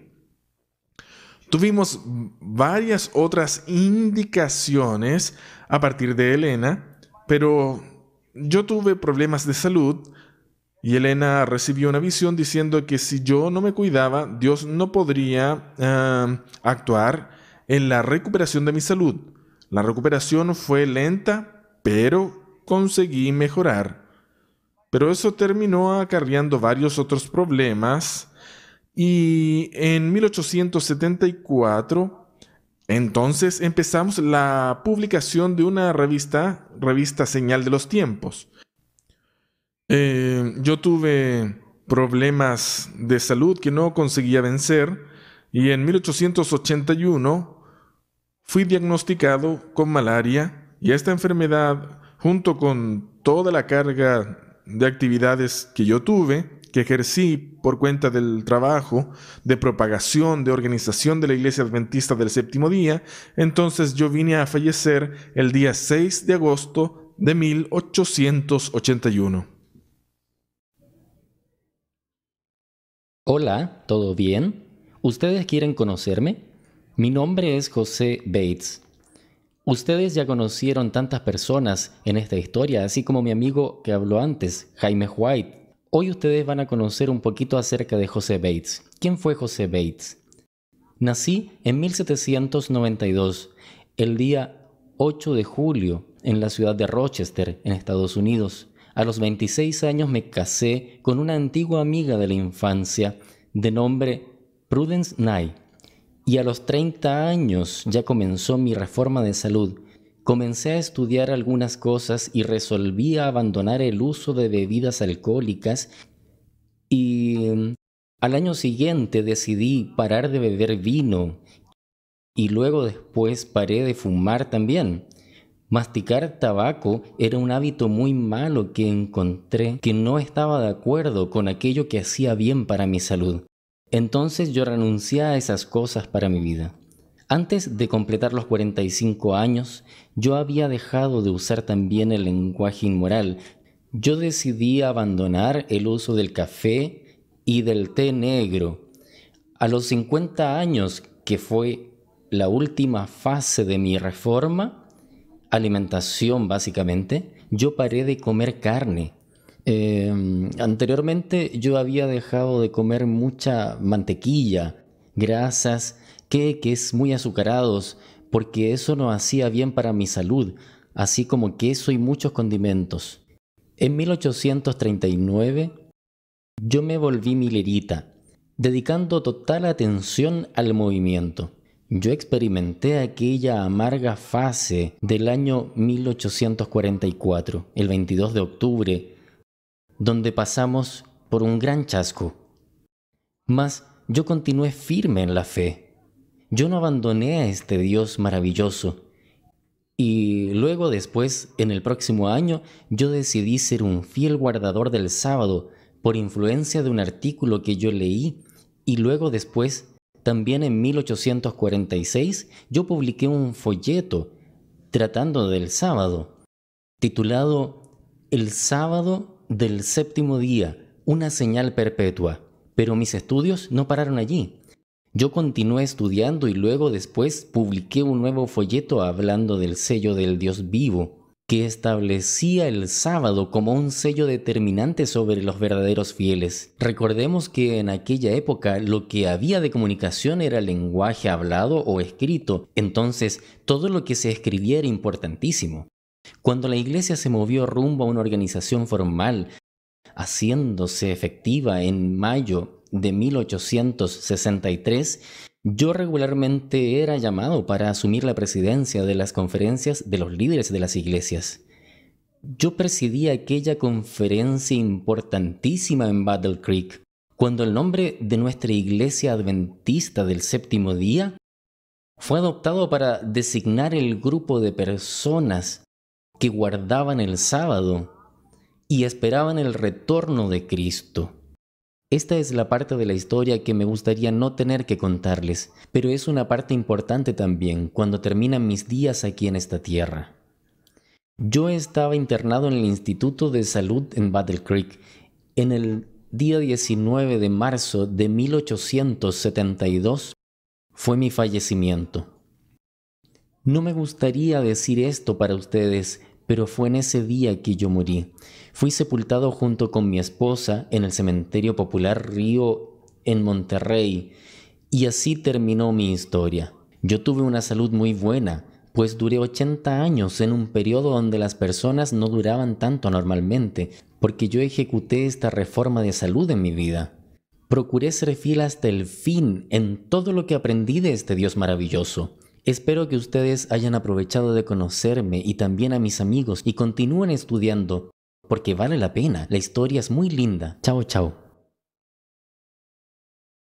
Tuvimos varias otras indicaciones a partir de Elena, pero yo tuve problemas de salud y Elena recibió una visión diciendo que si yo no me cuidaba, Dios no podría actuar en la recuperación de mi salud. La recuperación fue lenta, pero conseguí mejorar. Pero eso terminó acarreando varios otros problemas. Y en 1874, entonces empezamos la publicación de una revista Señal de los Tiempos. Yo tuve problemas de salud que no conseguía vencer y en 1881 fui diagnosticado con malaria y esta enfermedad, junto con toda la carga de actividades que yo tuve, que ejercí por cuenta del trabajo, de propagación, de organización de la Iglesia Adventista del Séptimo Día, entonces yo vine a fallecer el día 6 de agosto de 1881. Hola, ¿todo bien? ¿Ustedes quieren conocerme? Mi nombre es José Bates. Ustedes ya conocieron tantas personas en esta historia, así como mi amigo que habló antes, Jaime White. Hoy ustedes van a conocer un poquito acerca de José Bates. ¿Quién fue José Bates? Nací en 1792, el día 8 de julio, en la ciudad de Rochester, en Estados Unidos. A los 26 años me casé con una antigua amiga de la infancia de nombre Prudence Nye. Y a los 30 años ya comenzó mi reforma de salud. Comencé a estudiar algunas cosas y resolví abandonar el uso de bebidas alcohólicas y al año siguiente decidí parar de beber vino y luego después paré de fumar también. Masticar tabaco era un hábito muy malo que encontré que no estaba de acuerdo con aquello que hacía bien para mi salud. Entonces yo renuncié a esas cosas para mi vida. Antes de completar los 45 años, yo había dejado de usar también el lenguaje inmoral. Yo decidí abandonar el uso del café y del té negro. A los 50 años, que fue la última fase de mi reforma, alimentación básicamente, yo paré de comer carne. Anteriormente yo había dejado de comer mucha mantequilla, grasas, queques muy azucarados, porque eso no hacía bien para mi salud, así como queso y muchos condimentos. En 1839 yo me volví millerita, dedicando total atención al movimiento. Yo experimenté aquella amarga fase del año 1844, el 22 de octubre, donde pasamos por un gran chasco. Mas yo continué firme en la fe. Yo no abandoné a este Dios maravilloso. Y luego después, en el próximo año, yo decidí ser un fiel guardador del sábado por influencia de un artículo que yo leí y luego después También en 1846 yo publiqué un folleto tratando del sábado, titulado El sábado del séptimo día, una señal perpetua. Pero mis estudios no pararon allí. Yo continué estudiando y luego después publiqué un nuevo folleto hablando del sello del Dios vivo, que establecía el sábado como un sello determinante sobre los verdaderos fieles. Recordemos que en aquella época lo que había de comunicación era lenguaje hablado o escrito, entonces todo lo que se escribía era importantísimo. Cuando la iglesia se movió rumbo a una organización formal, haciéndose efectiva en mayo de 1863, yo regularmente era llamado para asumir la presidencia de las conferencias de los líderes de las iglesias. Yo presidí aquella conferencia importantísima en Battle Creek, cuando el nombre de nuestra iglesia adventista del séptimo día fue adoptado para designar el grupo de personas que guardaban el sábado y esperaban el retorno de Cristo. Esta es la parte de la historia que me gustaría no tener que contarles, pero es una parte importante también cuando terminan mis días aquí en esta tierra. Yo estaba internado en el Instituto de Salud en Battle Creek en el día 19 de marzo de 1872. Fue mi fallecimiento. No me gustaría decir esto para ustedes, pero fue en ese día que yo morí. Fui sepultado junto con mi esposa en el Cementerio Popular Río en Monterrey, y así terminó mi historia. Yo tuve una salud muy buena, pues duré 80 años en un periodo donde las personas no duraban tanto normalmente, porque yo ejecuté esta reforma de salud en mi vida. Procuré ser fiel hasta el fin en todo lo que aprendí de este Dios maravilloso. Espero que ustedes hayan aprovechado de conocerme y también a mis amigos y continúen estudiando, porque vale la pena. La historia es muy linda. Chao, chao.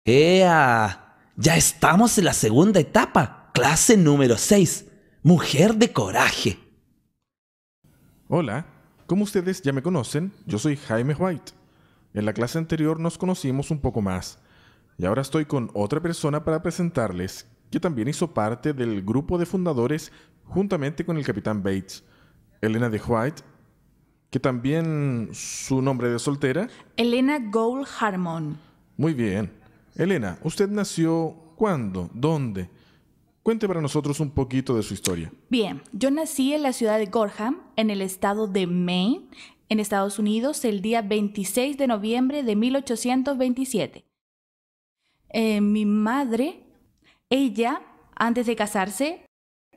¡Ea! Ya estamos en la segunda etapa. Clase número 6. Mujer de coraje. Hola, como ustedes ya me conocen, yo soy Jaime White. En la clase anterior nos conocimos un poco más, y ahora estoy con otra persona para presentarles, que también hizo parte del grupo de fundadores juntamente con el capitán Bates, Elena de White, que también su nombre de soltera. Elena Gould Harmon. Muy bien. Elena, ¿usted nació cuándo? ¿Dónde? Cuente para nosotros un poquito de su historia. Bien, yo nací en la ciudad de Gorham, en el estado de Maine, en Estados Unidos, el día 26 de noviembre de 1827. Mi madre, ella, antes de casarse,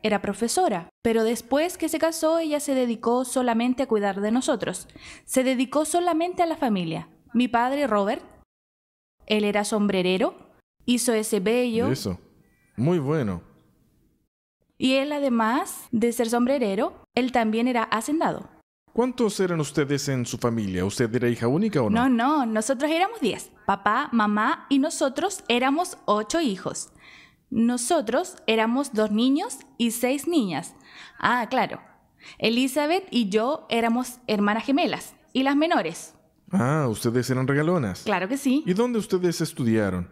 era profesora, pero después que se casó, ella se dedicó solamente a cuidar de nosotros. Se dedicó solamente a la familia. Mi padre, Robert, él era sombrerero, hizo ese bello. Eso, muy bueno. Y él, además de ser sombrerero, él también era hacendado. ¿Cuántos eran ustedes en su familia? ¿Usted era hija única o no? No, nosotros éramos 10. Papá, mamá y nosotros éramos 8 hijos. Nosotros éramos 2 niños y 6 niñas. Ah, claro. Elizabeth y yo éramos hermanas gemelas y las menores. Ah, ustedes eran regalonas. Claro que sí. ¿Y dónde ustedes estudiaron?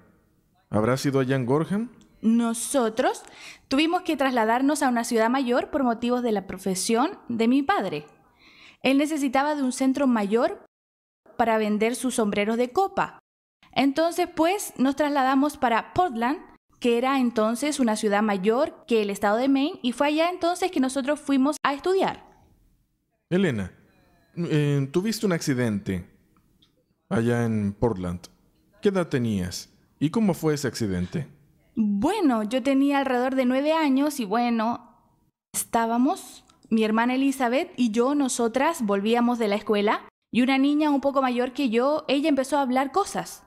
¿Habrá sido allá en Gorham? Nosotros tuvimos que trasladarnos a una ciudad mayor por motivos de la profesión de mi padre. Él necesitaba de un centro mayor para vender sus sombreros de copa. Entonces, pues, nos trasladamos para Portland, que era entonces una ciudad mayor que el estado de Maine, y fue allá entonces que nosotros fuimos a estudiar. Elena, tuviste un accidente allá en Portland. ¿Qué edad tenías? ¿Y cómo fue ese accidente? Bueno, yo tenía alrededor de 9 años y bueno, estábamos, mi hermana Elizabeth y yo, nosotras volvíamos de la escuela y una niña un poco mayor que yo, ella empezó a hablar cosas.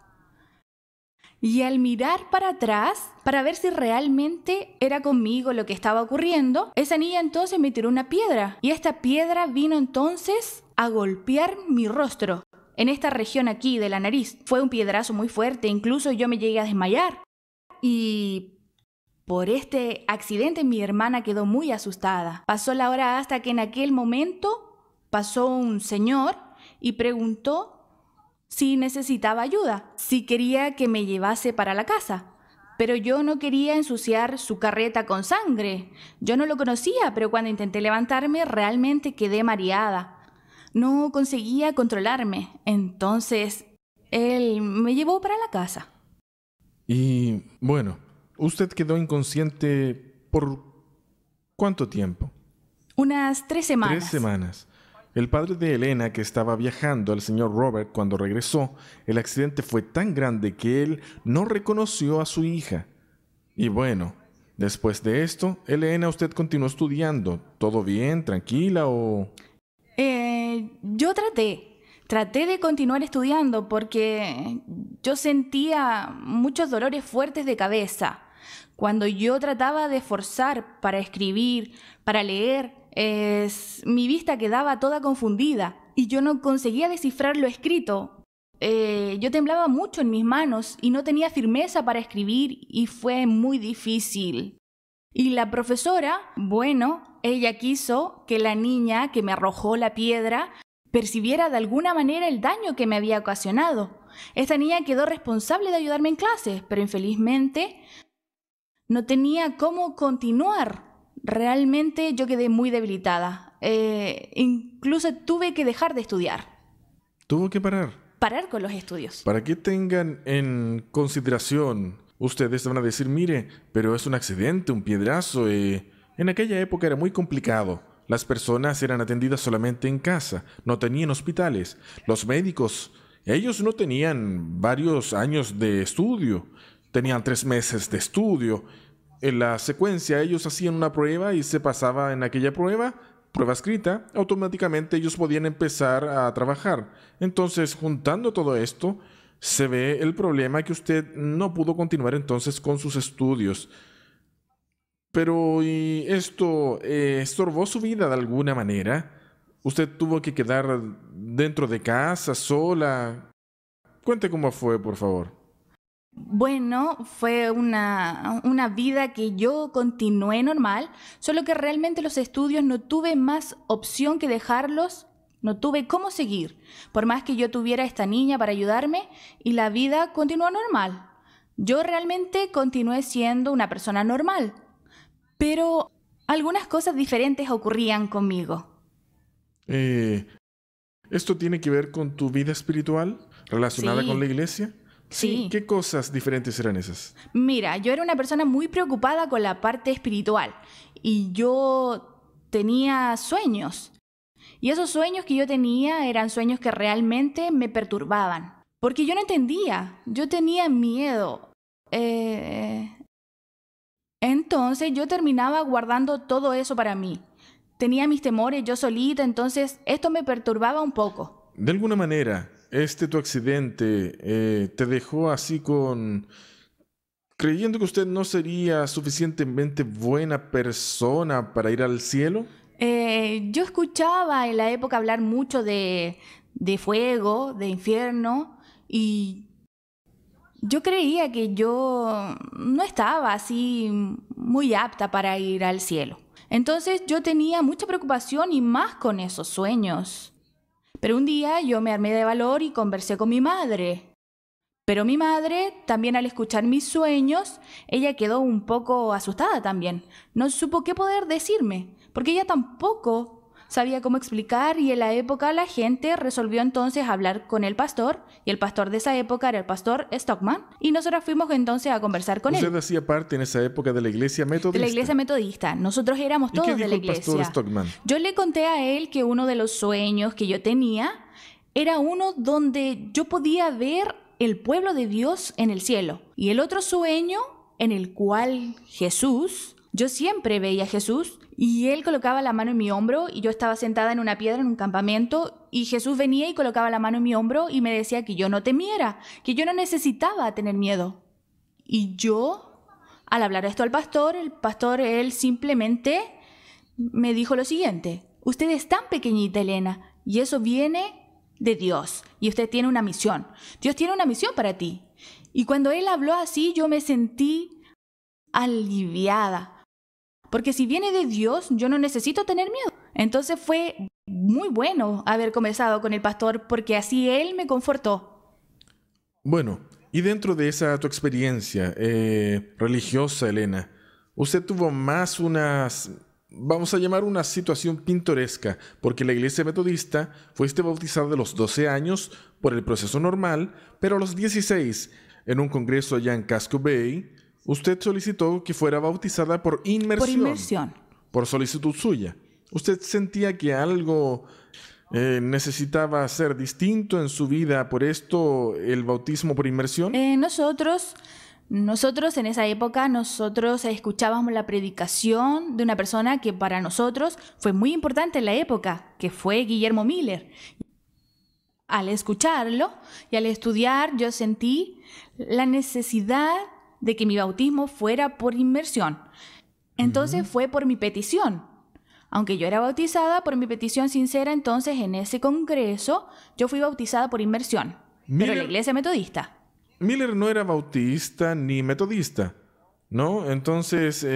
Y al mirar para atrás, para ver si realmente era conmigo lo que estaba ocurriendo, esa niña entonces me tiró una piedra. Y esta piedra vino entonces a golpear mi rostro, en esta región aquí de la nariz. Fue un piedrazo muy fuerte, incluso yo me llegué a desmayar. Y por este accidente mi hermana quedó muy asustada. Pasó la hora hasta que en aquel momento pasó un señor y preguntó si necesitaba ayuda, si quería que me llevase para la casa. pero yo no quería ensuciar su carreta con sangre. Yo no lo conocía, pero cuando intenté levantarme realmente quedé mareada. No conseguía controlarme. Entonces, él me llevó para la casa. Y bueno, usted quedó inconsciente por ¿cuánto tiempo? Unas 3 semanas. 3 semanas. El padre de Elena, que estaba viajando al señor Robert cuando regresó, el accidente fue tan grande que él no reconoció a su hija. Y bueno, después de esto, Elena, usted continuó estudiando. ¿Todo bien? ¿Tranquila o...? Yo traté de continuar estudiando porque yo sentía muchos dolores fuertes de cabeza. Cuando yo trataba de esforzar para escribir, para leer, mi vista quedaba toda confundida y yo no conseguía descifrar lo escrito. Yo temblaba mucho en mis manos y no tenía firmeza para escribir y fue muy difícil. Y la profesora, bueno, ella quiso que la niña que me arrojó la piedra percibiera de alguna manera el daño que me había ocasionado. Esta niña quedó responsable de ayudarme en clases, pero infelizmente no tenía cómo continuar. Realmente yo quedé muy debilitada. Incluso tuve que dejar de estudiar. ¿Tuvo que parar? Parar con los estudios. Para que tengan en consideración, ustedes van a decir, mire, pero es un accidente, un piedrazo. En aquella época era muy complicado. Las personas eran atendidas solamente en casa, no tenían hospitales. Los médicos, ellos no tenían varios años de estudio, tenían 3 meses de estudio. En la secuencia ellos hacían una prueba y se pasaba en aquella prueba escrita, automáticamente ellos podían empezar a trabajar. Entonces, juntando todo esto, se ve el problema que usted no pudo continuar entonces con sus estudios. Pero, ¿y esto estorbó su vida de alguna manera? ¿Usted tuvo que quedar dentro de casa, sola? Cuente cómo fue, por favor. Bueno, fue una vida que yo continué normal, solo que realmente los estudios no tuve más opción que dejarlos, no tuve cómo seguir, por más que yo tuviera esta niña para ayudarme y la vida continuó normal. Yo realmente continué siendo una persona normal, pero algunas cosas diferentes ocurrían conmigo. ¿Esto tiene que ver con tu vida espiritual relacionada Sí. con la iglesia? Sí. ¿Qué cosas diferentes eran esas? Mira, yo era una persona muy preocupada con la parte espiritual y yo tenía sueños. Y esos sueños que yo tenía eran sueños que realmente me perturbaban. Porque yo no entendía, yo tenía miedo. Entonces yo terminaba guardando todo eso para mí. Tenía mis temores yo solita, entonces esto me perturbaba un poco. De alguna manera, tu accidente te dejó así creyendo que usted no sería suficientemente buena persona para ir al cielo. Yo escuchaba en la época hablar mucho de fuego, de infierno, y yo creía que yo no estaba así muy apta para ir al cielo. Entonces yo tenía mucha preocupación y más con esos sueños. Pero un día yo me armé de valor y conversé con mi madre. Pero mi madre, también al escuchar mis sueños, ella quedó un poco asustada también. No supo qué poder decirme, porque ella tampoco sabía cómo explicar y en la época la gente resolvió entonces hablar con el pastor y el pastor de esa época era el pastor Stockman y nosotros fuimos entonces a conversar con ¿Usted él. hacía parte en esa época de la iglesia metodista? De la iglesia metodista. Nosotros éramos ¿Y qué todos dijo de la el pastor iglesia. Stockman? Yo le conté a él que uno de los sueños que yo tenía era uno donde yo podía ver el pueblo de Dios en el cielo. Y el otro sueño en el cual Jesús, yo siempre veía a Jesús y él colocaba la mano en mi hombro y yo estaba sentada en una piedra en un campamento y Jesús venía y colocaba la mano en mi hombro y me decía que yo no temiera, que yo no necesitaba tener miedo. Y yo, al hablar esto al pastor, el pastor, él simplemente me dijo lo siguiente: usted es tan pequeñita, Elena, y eso viene de Dios, y usted tiene una misión. Dios tiene una misión para ti. Y cuando él habló así, yo me sentí aliviada. Porque si viene de Dios, yo no necesito tener miedo. Entonces fue muy bueno haber conversado con el pastor, porque así él me confortó. Bueno, Y dentro de esa tu experiencia religiosa, Elena, usted tuvo más vamos a llamar una situación pintoresca, porque la iglesia metodista fuiste bautizada a los 12 años por el proceso normal, pero a los 16, en un congreso allá en Casco Bay, usted solicitó que fuera bautizada por inmersión. Por inmersión. Por solicitud suya. ¿Usted sentía que algo necesitaba ser distinto en su vida, por esto el bautismo por inmersión? Nosotros en esa época, escuchábamos la predicación de una persona que para nosotros fue muy importante en la época, que fue Guillermo Miller. Al escucharlo y al estudiar, yo sentí la necesidad de que mi bautismo fuera por inmersión. Entonces fue por mi petición. Aunque yo era bautizada por mi petición sincera, entonces en ese congreso yo fui bautizada por inmersión, pero en la iglesia metodista. Miller no era bautista ni metodista, ¿no? Entonces,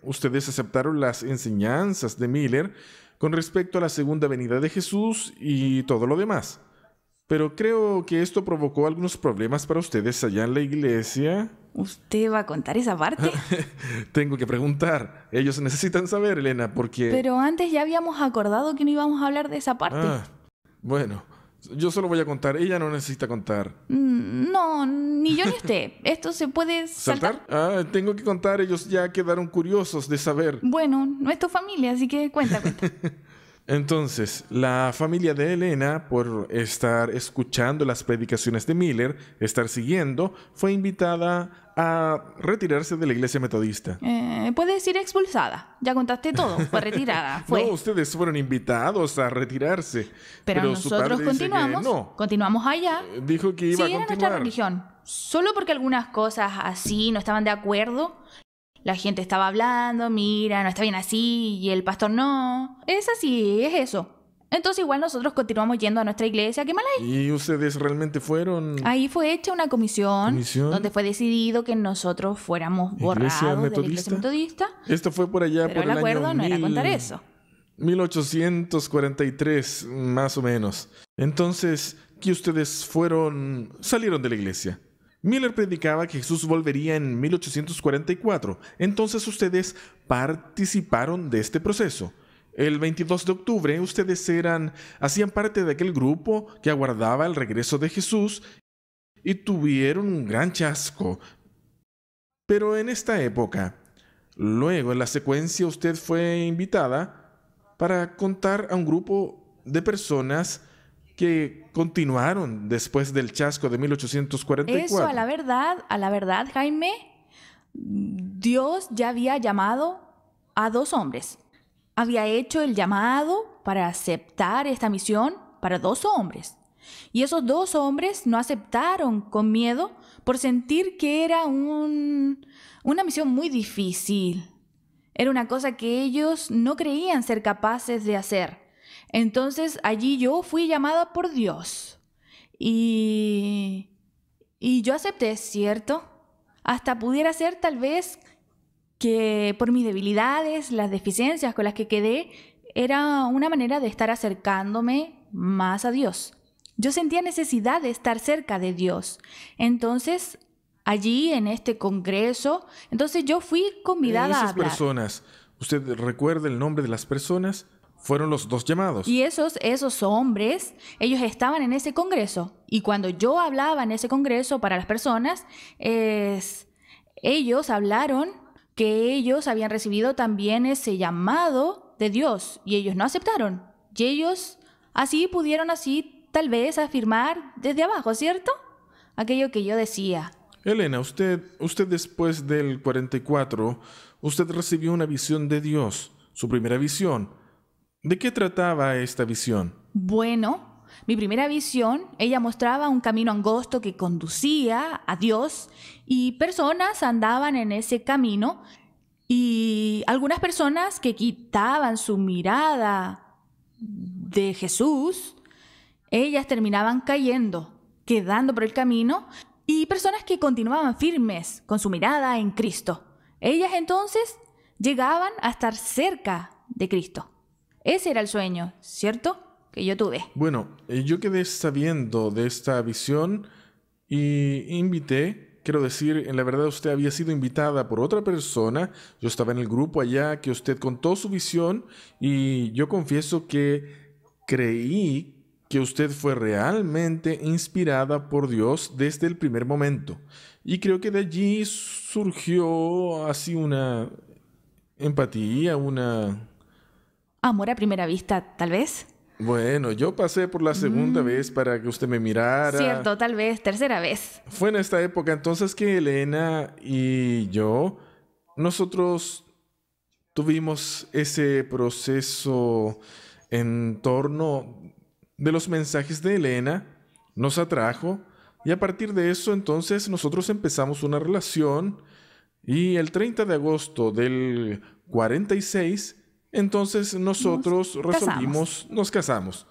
ustedes aceptaron las enseñanzas de Miller con respecto a la segunda venida de Jesús y todo lo demás. Pero creo que esto provocó algunos problemas para ustedes allá en la iglesia. ¿Usted va a contar esa parte? Tengo que preguntar. Ellos necesitan saber, Elena, porque... Pero antes ya habíamos acordado que no íbamos a hablar de esa parte. Bueno, yo solo voy a contar. Ella no necesita contar. No, ni yo ni usted. ¿Esto se puede saltar? Tengo que contar. Ellos ya quedaron curiosos de saber. Bueno, no es tu familia, así que cuenta. Entonces, la familia de Elena, por estar escuchando las predicaciones de Miller, estar siguiendo, fue invitada a retirarse de la iglesia metodista. Puedes decir expulsada. Ya contaste todo. Fue retirada. No, ustedes fueron invitados a retirarse. Pero nosotros continuamos allá. Dijo que iba a continuar. Sí, era nuestra religión. Solo porque algunas cosas así no estaban de acuerdo. La gente estaba hablando, mira, no está bien así, y el pastor no. Es así, es eso. Entonces igual nosotros continuamos yendo a nuestra iglesia. ¿Qué mal hay? ¿Y ustedes realmente fueron? Ahí fue hecha una comisión donde fue decidido que nosotros fuéramos borrados de la iglesia metodista. Esto fue por allá, pero por el acuerdo año no era contar eso. 1843, más o menos. Entonces, ¿qué ustedes salieron de la iglesia? Miller predicaba que Jesús volvería en 1844. Entonces ustedes participaron de este proceso. El 22 de octubre ustedes hacían parte de aquel grupo que aguardaba el regreso de Jesús y tuvieron un gran chasco. Pero en esta época, luego en la secuencia usted fue invitada para contar a un grupo de personas que continuaron después del chasco de 1844. Eso, a la verdad, Jaime, Dios ya había llamado a 2 hombres. Había hecho el llamado para aceptar esta misión para 2 hombres. Y esos 2 hombres no aceptaron con miedo por sentir que era una misión muy difícil. Era una cosa que ellos no creían ser capaces de hacer. Entonces allí yo fui llamada por Dios y yo acepté, ¿cierto? Hasta pudiera ser tal vez que por mis debilidades, las deficiencias con las que quedé, era una manera de estar acercándome más a Dios. Yo sentía necesidad de estar cerca de Dios. Entonces allí en este congreso, entonces yo fui convidada a hablar. Esas personas, ¿usted recuerda el nombre de las personas? Fueron los 2 llamados. Y esos hombres, ellos estaban en ese congreso. Y cuando yo hablaba en ese congreso para las personas, ellos hablaron que ellos habían recibido también ese llamado de Dios. Y ellos no aceptaron. Y ellos pudieron tal vez afirmar desde abajo, ¿cierto? Aquello que yo decía. Elena, usted después del 44, usted recibió una visión de Dios, su primera visión. ¿De qué trataba esta visión? Bueno, mi primera visión, ella mostraba un camino angosto que conducía a Dios y personas andaban en ese camino y algunas personas que quitaban su mirada de Jesús, ellas terminaban cayendo, quedando por el camino, y personas que continuaban firmes con su mirada en Cristo. Ellas entonces llegaban a estar cerca de Cristo. Ese era el sueño, ¿cierto? Que yo tuve. Bueno, yo quedé sabiendo de esta visión y invité, quiero decir, en la verdad usted había sido invitada por otra persona. Yo estaba en el grupo allá que usted contó su visión y yo confieso que creí que usted fue realmente inspirada por Dios desde el primer momento. Y creo que de allí surgió así una empatía, una... Amor a primera vista, tal vez. Bueno, yo pasé por la segunda vez para que usted me mirara. Cierto, tal vez, tercera vez. Fue en esta época entonces que Elena y yo, nosotros tuvimos ese proceso en torno de los mensajes de Elena, nos atrajo y a partir de eso entonces nosotros empezamos una relación y el 30 de agosto del 46 entonces nosotros nos casamos.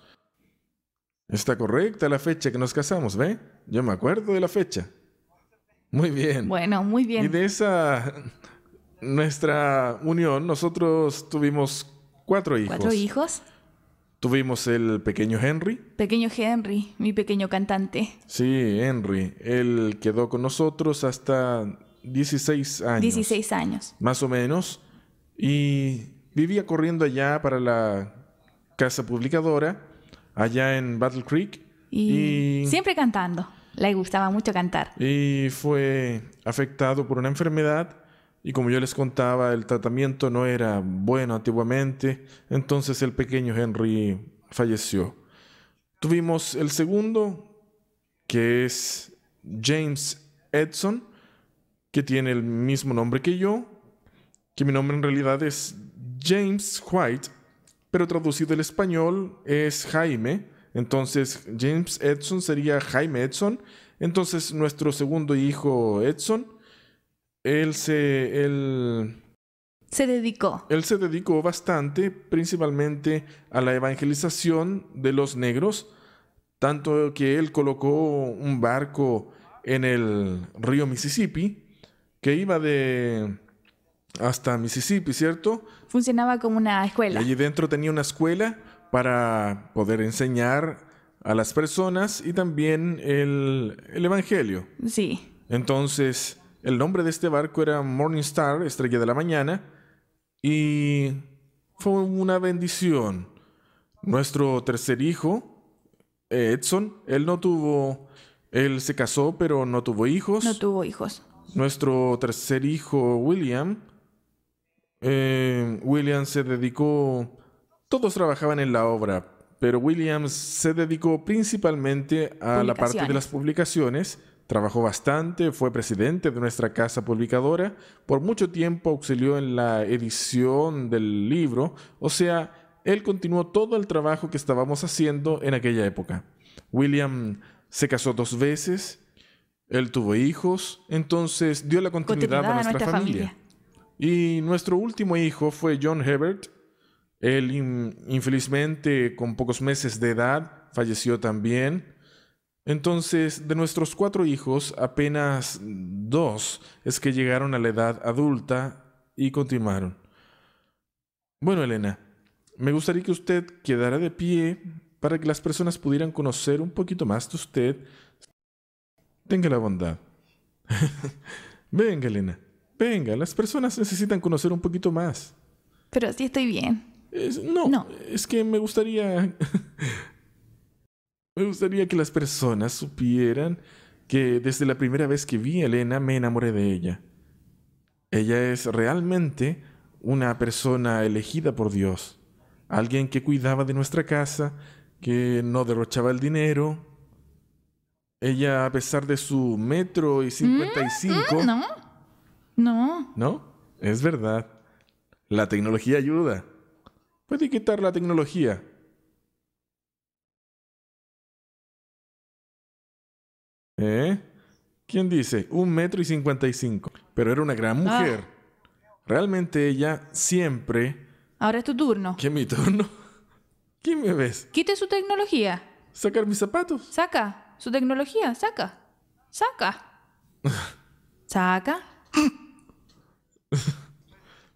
Está correcta la fecha que nos casamos, ¿ve? Yo me acuerdo de la fecha. Muy bien. Bueno, muy bien. Y de esa nuestra unión nosotros tuvimos 4 hijos. ¿4 hijos? Tuvimos el pequeño Henry. Pequeño Henry, mi pequeño cantante. Sí, Henry. Él quedó con nosotros hasta 16 años. 16 años. Más o menos. Y vivía corriendo allá para la casa publicadora, allá en Battle Creek. Y siempre cantando. Le gustaba mucho cantar. Y fue afectado por una enfermedad. Y como yo les contaba, el tratamiento no era bueno antiguamente. Entonces el pequeño Henry falleció. Tuvimos el segundo, que es James Edson, que tiene el mismo nombre que yo, que mi nombre en realidad es James White, pero traducido al español es Jaime. Entonces James Edson sería Jaime Edson. Entonces nuestro segundo hijo Edson, él se dedicó bastante, principalmente a la evangelización de los negros, tanto que él colocó un barco en el río Mississippi, que iba hasta Mississippi, ¿cierto? Funcionaba como una escuela. Y allí dentro tenía una escuela para poder enseñar a las personas y también el evangelio. Sí. Entonces, el nombre de este barco era Morning Star, Estrella de la Mañana, y fue una bendición. Nuestro tercer hijo, Edson, él se casó, pero no tuvo hijos. No tuvo hijos. Nuestro tercer hijo, William se dedicó, todos trabajaban en la obra, pero William se dedicó principalmente a la parte de las publicaciones. Trabajó bastante, fue presidente de nuestra casa publicadora, por mucho tiempo auxilió en la edición del libro, o sea, él continuó todo el trabajo que estábamos haciendo en aquella época. William se casó 2 veces, él tuvo hijos, entonces dio la continuidad a nuestra familia. Y nuestro último hijo fue John Hebert. Él infelizmente con pocos meses de edad falleció también. Entonces, de nuestros 4 hijos, apenas 2 es que llegaron a la edad adulta y continuaron. Bueno, Elena, me gustaría que usted quedara de pie para que las personas pudieran conocer un poquito más de usted. Tenga la bondad. Venga, Elena. Venga, las personas necesitan conocer un poquito más. Pero sí estoy bien. No, es que me gustaría... Me gustaría que las personas supieran que desde la primera vez que vi a Elena me enamoré de ella. Ella es realmente una persona elegida por Dios. Alguien que cuidaba de nuestra casa, que no derrochaba el dinero. Ella, a pesar de su 1,55 m... No. ¿No? Es verdad. La tecnología ayuda. Puede quitar la tecnología. ¿Quién dice? 1,55 m. Pero era una gran mujer. Realmente ella siempre... Ahora es tu turno. ¿Qué es mi turno? ¿Quién me ves? Quite su tecnología. ¿Sacar mis zapatos? Saca. Su tecnología. Saca. Saca.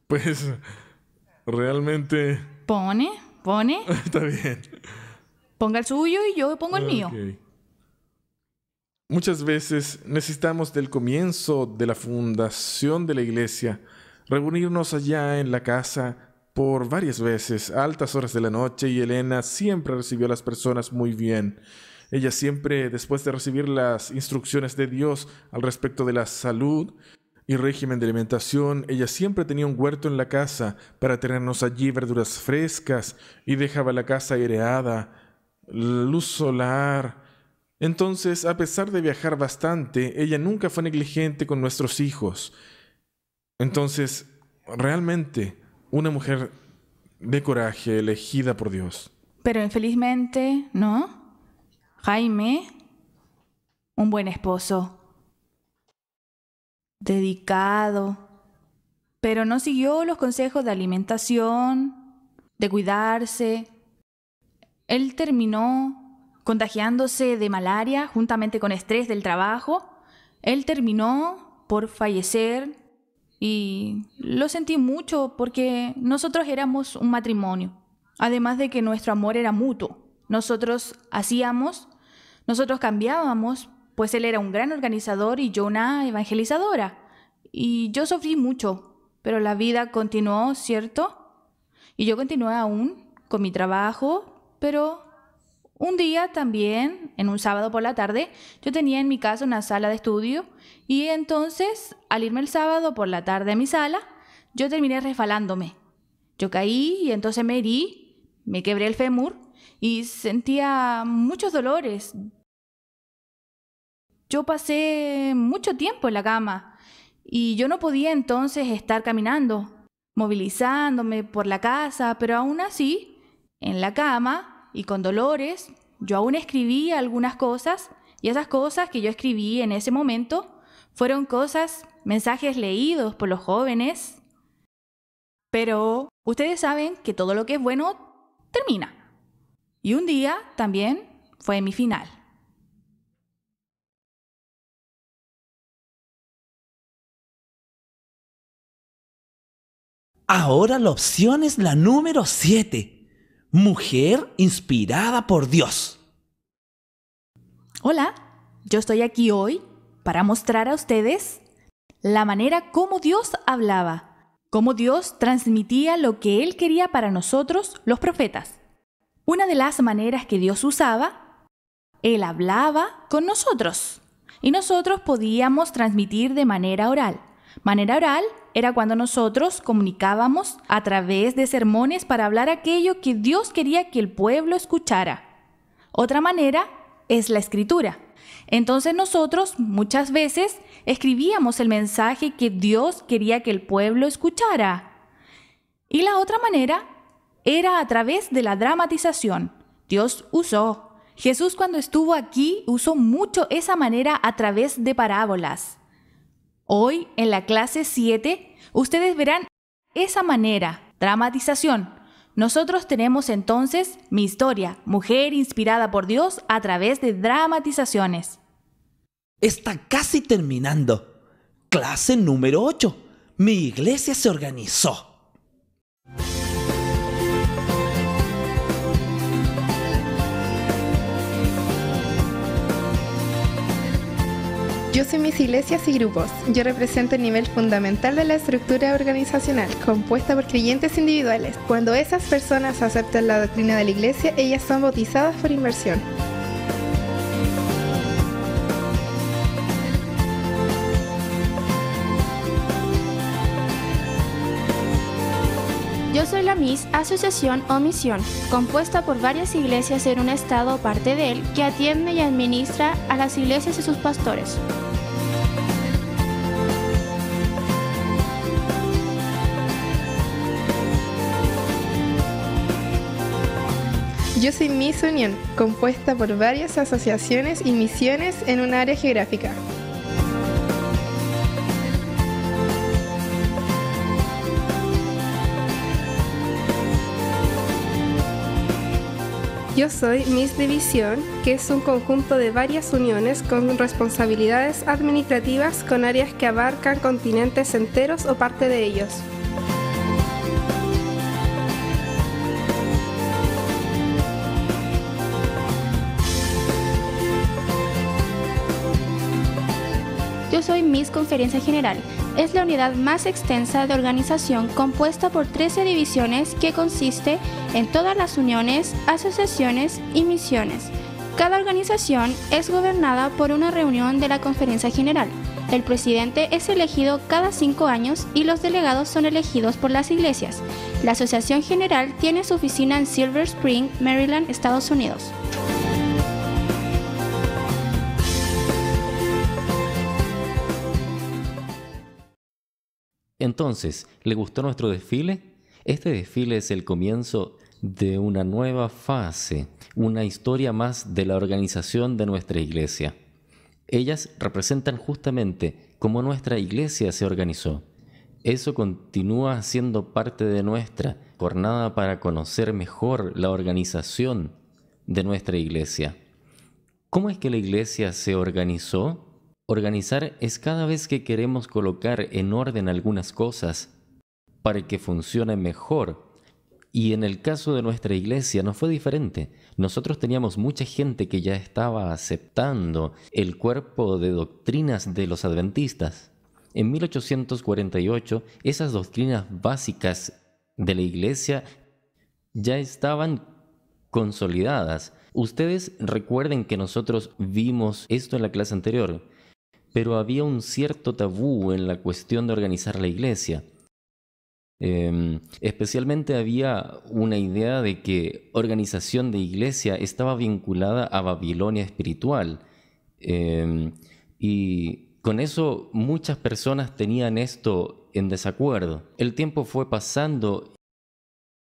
Pues... Realmente... Pone. Está bien. Ponga el suyo y yo pongo el mío. muchas veces necesitamos del comienzo de la fundación de la iglesia reunirnos allá en la casa por varias veces a altas horas de la noche, y Elena siempre recibió a las personas muy bien. Ella siempre, después de recibir las instrucciones de Dios al respecto de la salud y régimen de alimentación, ella siempre tenía un huerto en la casa para tenernos allí verduras frescas, y dejaba la casa aireada, luz solar. Entonces, a pesar de viajar bastante, ella nunca fue negligente con nuestros hijos. Entonces, realmente, una mujer de coraje, elegida por Dios. Pero infelizmente, ¿no? Jaime, un buen esposo, dedicado, pero no siguió los consejos de alimentación, de cuidarse. Él terminó contagiándose de malaria juntamente con estrés del trabajo. Él terminó por fallecer y lo sentí mucho porque nosotros éramos un matrimonio. Además de que nuestro amor era mutuo. Nosotros cambiábamos, pues él era un gran organizador y yo una evangelizadora. Y yo sufrí mucho, pero la vida continuó, ¿cierto? Y yo continué aún con mi trabajo, pero un día también, en un sábado por la tarde, yo tenía en mi casa una sala de estudio, y entonces, al irme el sábado por la tarde a mi sala, yo terminé resbalándome. Yo caí y entonces me herí, me quebré el fémur y sentía muchos dolores. Yo pasé mucho tiempo en la cama y yo no podía entonces estar caminando, movilizándome por la casa, pero aún así, en la cama y con dolores, yo aún escribí algunas cosas, y esas cosas que yo escribí en ese momento fueron mensajes leídos por los jóvenes. Pero ustedes saben que todo lo que es bueno termina. Y un día también fue mi final. Ahora la opción es la número 7. Mujer inspirada por Dios. Hola, yo estoy aquí hoy para mostrar a ustedes la manera como Dios hablaba, cómo Dios transmitía lo que Él quería para nosotros, los profetas. Una de las maneras que Dios usaba, Él hablaba con nosotros y nosotros podíamos transmitir de manera oral. Manera oral era cuando nosotros comunicábamos a través de sermones para hablar aquello que Dios quería que el pueblo escuchara. Otra manera es la escritura. Entonces nosotros muchas veces escribíamos el mensaje que Dios quería que el pueblo escuchara. Y la otra manera era a través de la dramatización. Jesús cuando estuvo aquí usó mucho esa manera a través de parábolas. Hoy en la clase 7 ustedes verán esa manera, dramatización. Nosotros tenemos entonces mi historia, mujer inspirada por Dios a través de dramatizaciones. Está casi terminando. Clase número 8. Mi iglesia se organizó. Yo soy mis iglesias y grupos. Yo represento el nivel fundamental de la estructura organizacional, compuesta por creyentes individuales. Cuando esas personas aceptan la doctrina de la iglesia, ellas son bautizadas por inmersión. Yo soy la MIS, Asociación o Misión, compuesta por varias iglesias en un estado o parte de él que atiende y administra a las iglesias y sus pastores. Yo soy Miss Unión, compuesta por varias asociaciones y misiones en un área geográfica. Yo soy Miss División, que es un conjunto de varias uniones con responsabilidades administrativas con áreas que abarcan continentes enteros o parte de ellos. yo soy Miss Conferencia General. Es la unidad más extensa de organización compuesta por 13 divisiones que consiste en todas las uniones, asociaciones y misiones. Cada organización es gobernada por una reunión de la Conferencia General. El presidente es elegido cada 5 años y los delegados son elegidos por las iglesias. La Asociación General tiene su oficina en Silver Spring, Maryland, Estados Unidos. Entonces, ¿le gustó nuestro desfile? Este desfile es el comienzo de una nueva fase, una historia más de la organización de nuestra iglesia. Ellas representan justamente cómo nuestra iglesia se organizó. Eso continúa siendo parte de nuestra jornada para conocer mejor la organización de nuestra iglesia. ¿Cómo es que la iglesia se organizó? Organizar es cada vez que queremos colocar en orden algunas cosas para que funcione mejor. Y en el caso de nuestra iglesia no fue diferente. Nosotros teníamos mucha gente que ya estaba aceptando el cuerpo de doctrinas de los adventistas. En 1848, esas doctrinas básicas de la iglesia ya estaban consolidadas. Ustedes recuerden que nosotros vimos esto en la clase anterior, pero había un cierto tabú en la cuestión de organizar la iglesia. Especialmente había una idea de que organización de iglesia estaba vinculada a Babilonia espiritual. Y con eso muchas personas tenían esto en desacuerdo. El tiempo fue pasando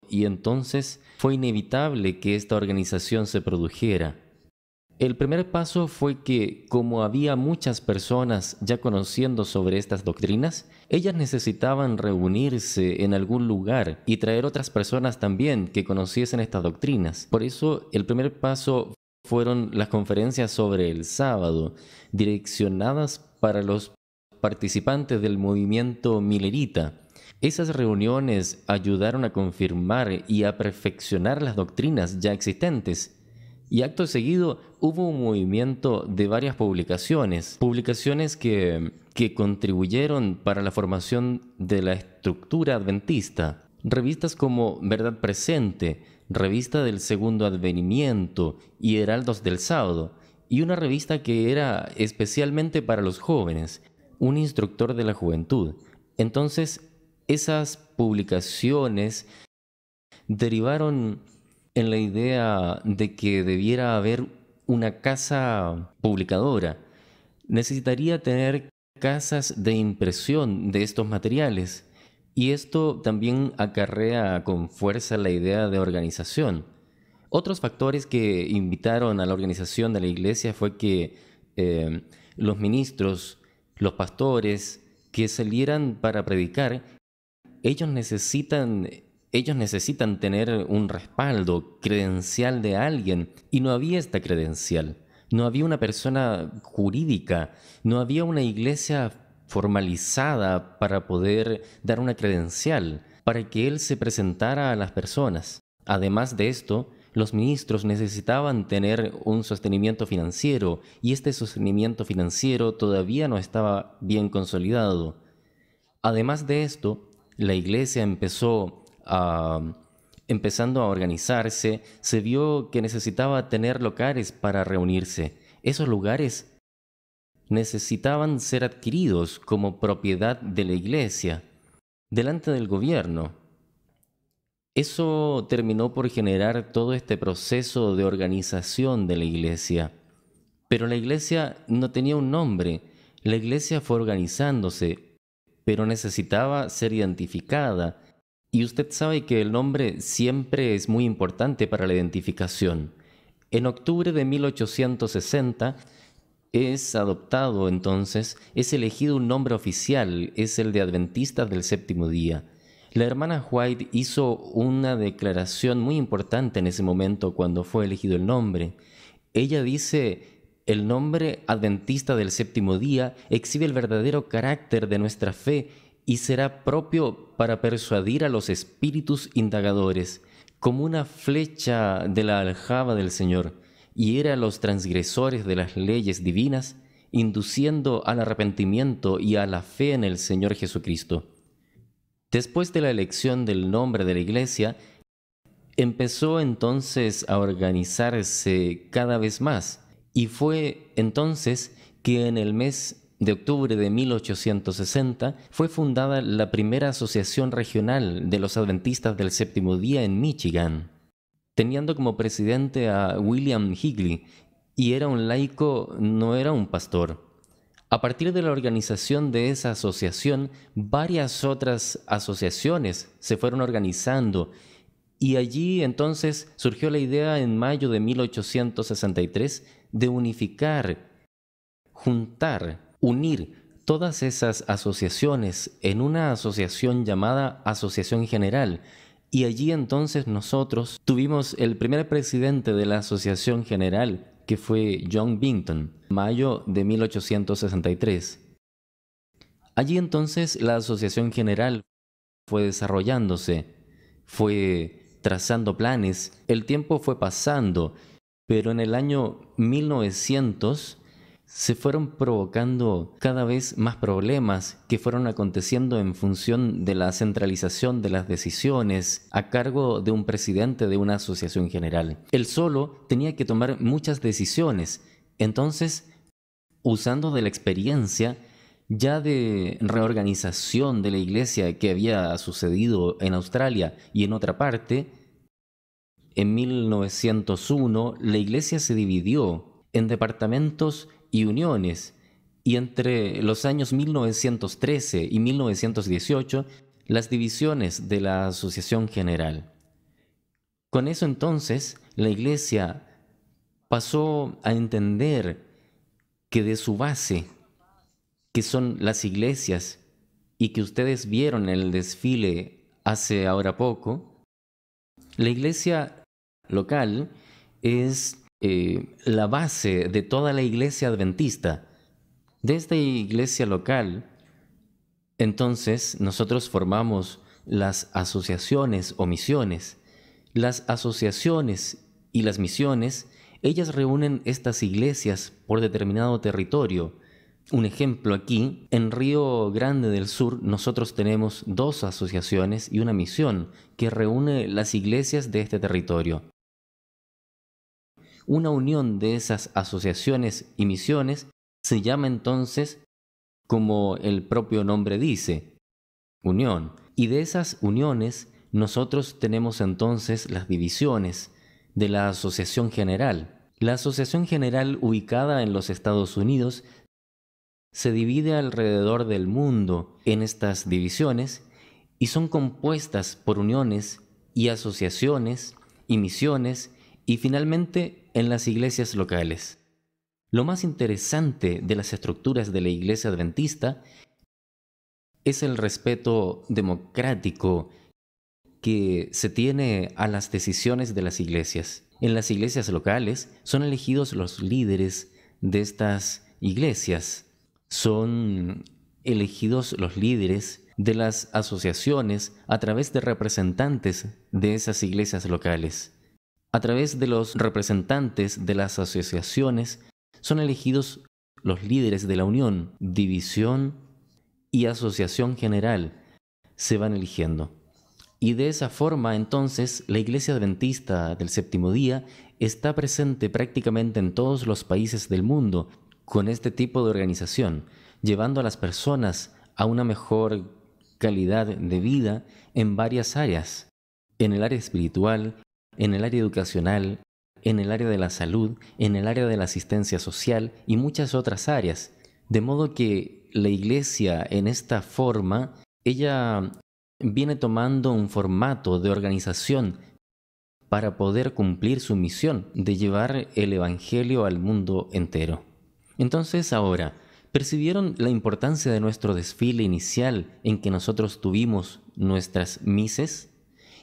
y entonces fue inevitable que esta organización se produjera. El primer paso fue que, como había muchas personas ya conociendo sobre estas doctrinas, ellas necesitaban reunirse en algún lugar y traer otras personas también que conociesen estas doctrinas. Por eso, el primer paso fueron las conferencias sobre el sábado, direccionadas para los participantes del movimiento milerita. Esas reuniones ayudaron a confirmar y a perfeccionar las doctrinas ya existentes. Y acto seguido hubo un movimiento de varias publicaciones que contribuyeron para la formación de la estructura adventista. Revistas como Verdad Presente, Revista del Segundo Advenimiento y Heraldos del Sábado, y una revista que era especialmente para los jóvenes, un instructor de la juventud. Entonces, esas publicaciones derivaron en la idea de que debiera haber una casa publicadora. Necesitaría tener casas de impresión de estos materiales, y esto también acarrea con fuerza la idea de organización. Otros factores que invitaron a la organización de la iglesia fue que los ministros, los pastores que salieran para predicar, ellos necesitan tener un respaldo credencial de alguien, y no había esta credencial. No había una persona jurídica, no había una iglesia formalizada para poder dar una credencial, para que él se presentara a las personas. Además de esto, los ministros necesitaban tener un sostenimiento financiero, y este sostenimiento financiero todavía no estaba bien consolidado. Además de esto, la iglesia empezando a organizarse, se vio que necesitaba tener locales para reunirse. Esos lugares necesitaban ser adquiridos como propiedad de la iglesia, delante del gobierno. Eso terminó por generar todo este proceso de organización de la iglesia. Pero la iglesia no tenía un nombre. La iglesia fue organizándose, pero necesitaba ser identificada. Y usted sabe que el nombre siempre es muy importante para la identificación. En octubre de 1860 es adoptado entonces, es elegido un nombre oficial, es el de Adventistas del Séptimo Día. La hermana White hizo una declaración muy importante en ese momento cuando fue elegido el nombre. Ella dice: el nombre Adventista del Séptimo Día exhibe el verdadero carácter de nuestra fe y será propio para persuadir a los espíritus indagadores, como una flecha de la aljaba del Señor, hiere a los transgresores de las leyes divinas induciendo al arrepentimiento y a la fe en el Señor Jesucristo. Después de la elección del nombre de la iglesia, empezó entonces a organizarse cada vez más, y fue entonces que en el mes de octubre de 1860 fue fundada la primera asociación regional de los adventistas del séptimo día en Michigan, teniendo como presidente a William Higley, y era un laico, no era un pastor. A partir de la organización de esa asociación, varias otras asociaciones se fueron organizando, y allí entonces surgió la idea en mayo de 1863 de unificar, juntar, unir todas esas asociaciones en una asociación llamada Asociación General. Y allí entonces nosotros tuvimos el primer presidente de la Asociación General, que fue John Bingham, mayo de 1863. Allí entonces la Asociación General fue desarrollándose, fue trazando planes, el tiempo fue pasando, pero en el año 1900 se fueron provocando cada vez más problemas que fueron aconteciendo en función de la centralización de las decisiones a cargo de un presidente de una asociación general. Él solo tenía que tomar muchas decisiones. Entonces, usando de la experiencia ya de reorganización de la iglesia que había sucedido en Australia y en otra parte, en 1901 la iglesia se dividió en departamentos y uniones, y entre los años 1913 y 1918 las divisiones de la Asociación General. Con eso entonces la iglesia pasó a entender que de su base, que son las iglesias y que ustedes vieron en el desfile hace ahora poco, la iglesia local es la base de toda la iglesia adventista. De esta iglesia local, entonces, nosotros formamos las asociaciones o misiones. Las asociaciones y las misiones, ellas reúnen estas iglesias por determinado territorio. Un ejemplo aquí, en Río Grande del Sur, nosotros tenemos 2 asociaciones y una misión que reúne las iglesias de este territorio. Una unión de esas asociaciones y misiones se llama entonces, como el propio nombre dice, unión. Y de esas uniones nosotros tenemos entonces las divisiones de la Asociación General. La Asociación General, ubicada en los Estados Unidos, se divide alrededor del mundo en estas divisiones y son compuestas por uniones y asociaciones y misiones y finalmente en las iglesias locales. Lo más interesante de las estructuras de la iglesia adventista es el respeto democrático que se tiene a las decisiones de las iglesias. En las iglesias locales son elegidos los líderes de estas iglesias. Son elegidos los líderes de las asociaciones a través de representantes de esas iglesias locales. A través de los representantes de las asociaciones son elegidos los líderes de la unión, división y asociación general. Se van eligiendo. Y de esa forma, entonces, la Iglesia Adventista del Séptimo Día está presente prácticamente en todos los países del mundo con este tipo de organización, llevando a las personas a una mejor calidad de vida en varias áreas, en el área espiritual, en el área educacional, en el área de la salud, en el área de la asistencia social y muchas otras áreas. De modo que la Iglesia en esta forma, ella viene tomando un formato de organización para poder cumplir su misión de llevar el Evangelio al mundo entero. Entonces ahora, ¿percibieron la importancia de nuestro desfile inicial en que nosotros tuvimos nuestras mises?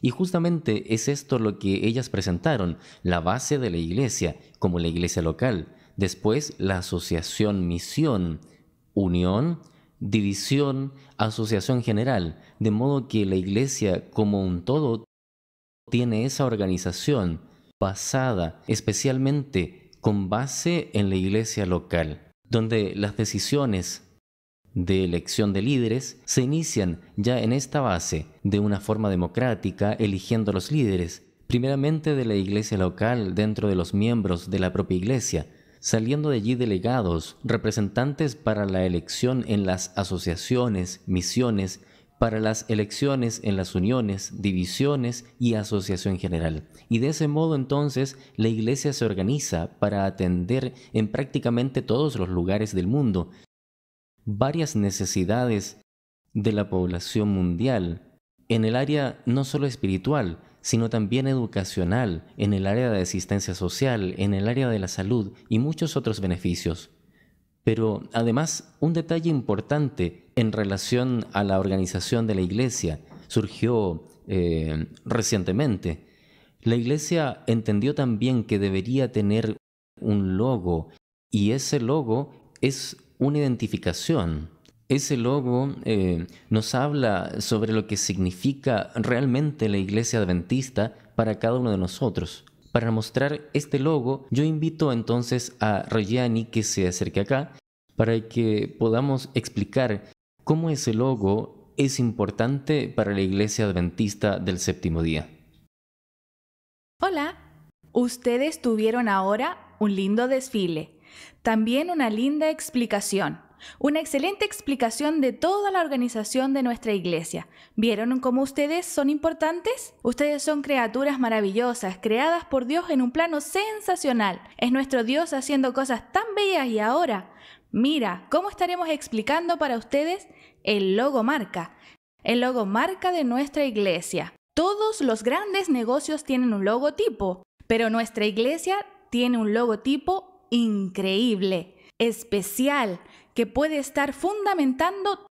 Y justamente es esto lo que ellas presentaron, la base de la iglesia, como la iglesia local, después la asociación misión, unión, división, asociación general, de modo que la iglesia como un todo tiene esa organización basada especialmente con base en la iglesia local. donde las decisiones de elección de líderes se inician ya en esta base de una forma democrática, eligiendo los líderes, primeramente de la iglesia local dentro de los miembros de la propia iglesia, saliendo de allí delegados, representantes para la elección en las asociaciones, misiones, para las elecciones en las uniones, divisiones y asociación general. Y de ese modo entonces la iglesia se organiza para atender en prácticamente todos los lugares del mundo varias necesidades de la población mundial, en el área no solo espiritual, sino también educacional, en el área de asistencia social, en el área de la salud y muchos otros beneficios. Pero además, un detalle importante en relación a la organización de la iglesia surgió recientemente. La iglesia entendió también que debería tener un logo, y ese logo es una identificación. Ese logo nos habla sobre lo que significa realmente la iglesia adventista para cada uno de nosotros. Para mostrar este logo, yo invito entonces a Rayani que se acerque acá para que podamos explicar cómo ese logo es importante para la iglesia adventista del séptimo día. Hola, ustedes tuvieron ahora un lindo desfile, también una linda explicación. Una excelente explicación de toda la organización de nuestra iglesia. ¿Vieron cómo ustedes son importantes? Ustedes son criaturas maravillosas, creadas por Dios en un plano sensacional. Es nuestro Dios haciendo cosas tan bellas y ahora, mira, ¿cómo estaremos explicando para ustedes el logomarca? El logomarca de nuestra iglesia. Todos los grandes negocios tienen un logotipo, pero nuestra iglesia tiene un logotipo increíble, especial, que puede estar fundamentando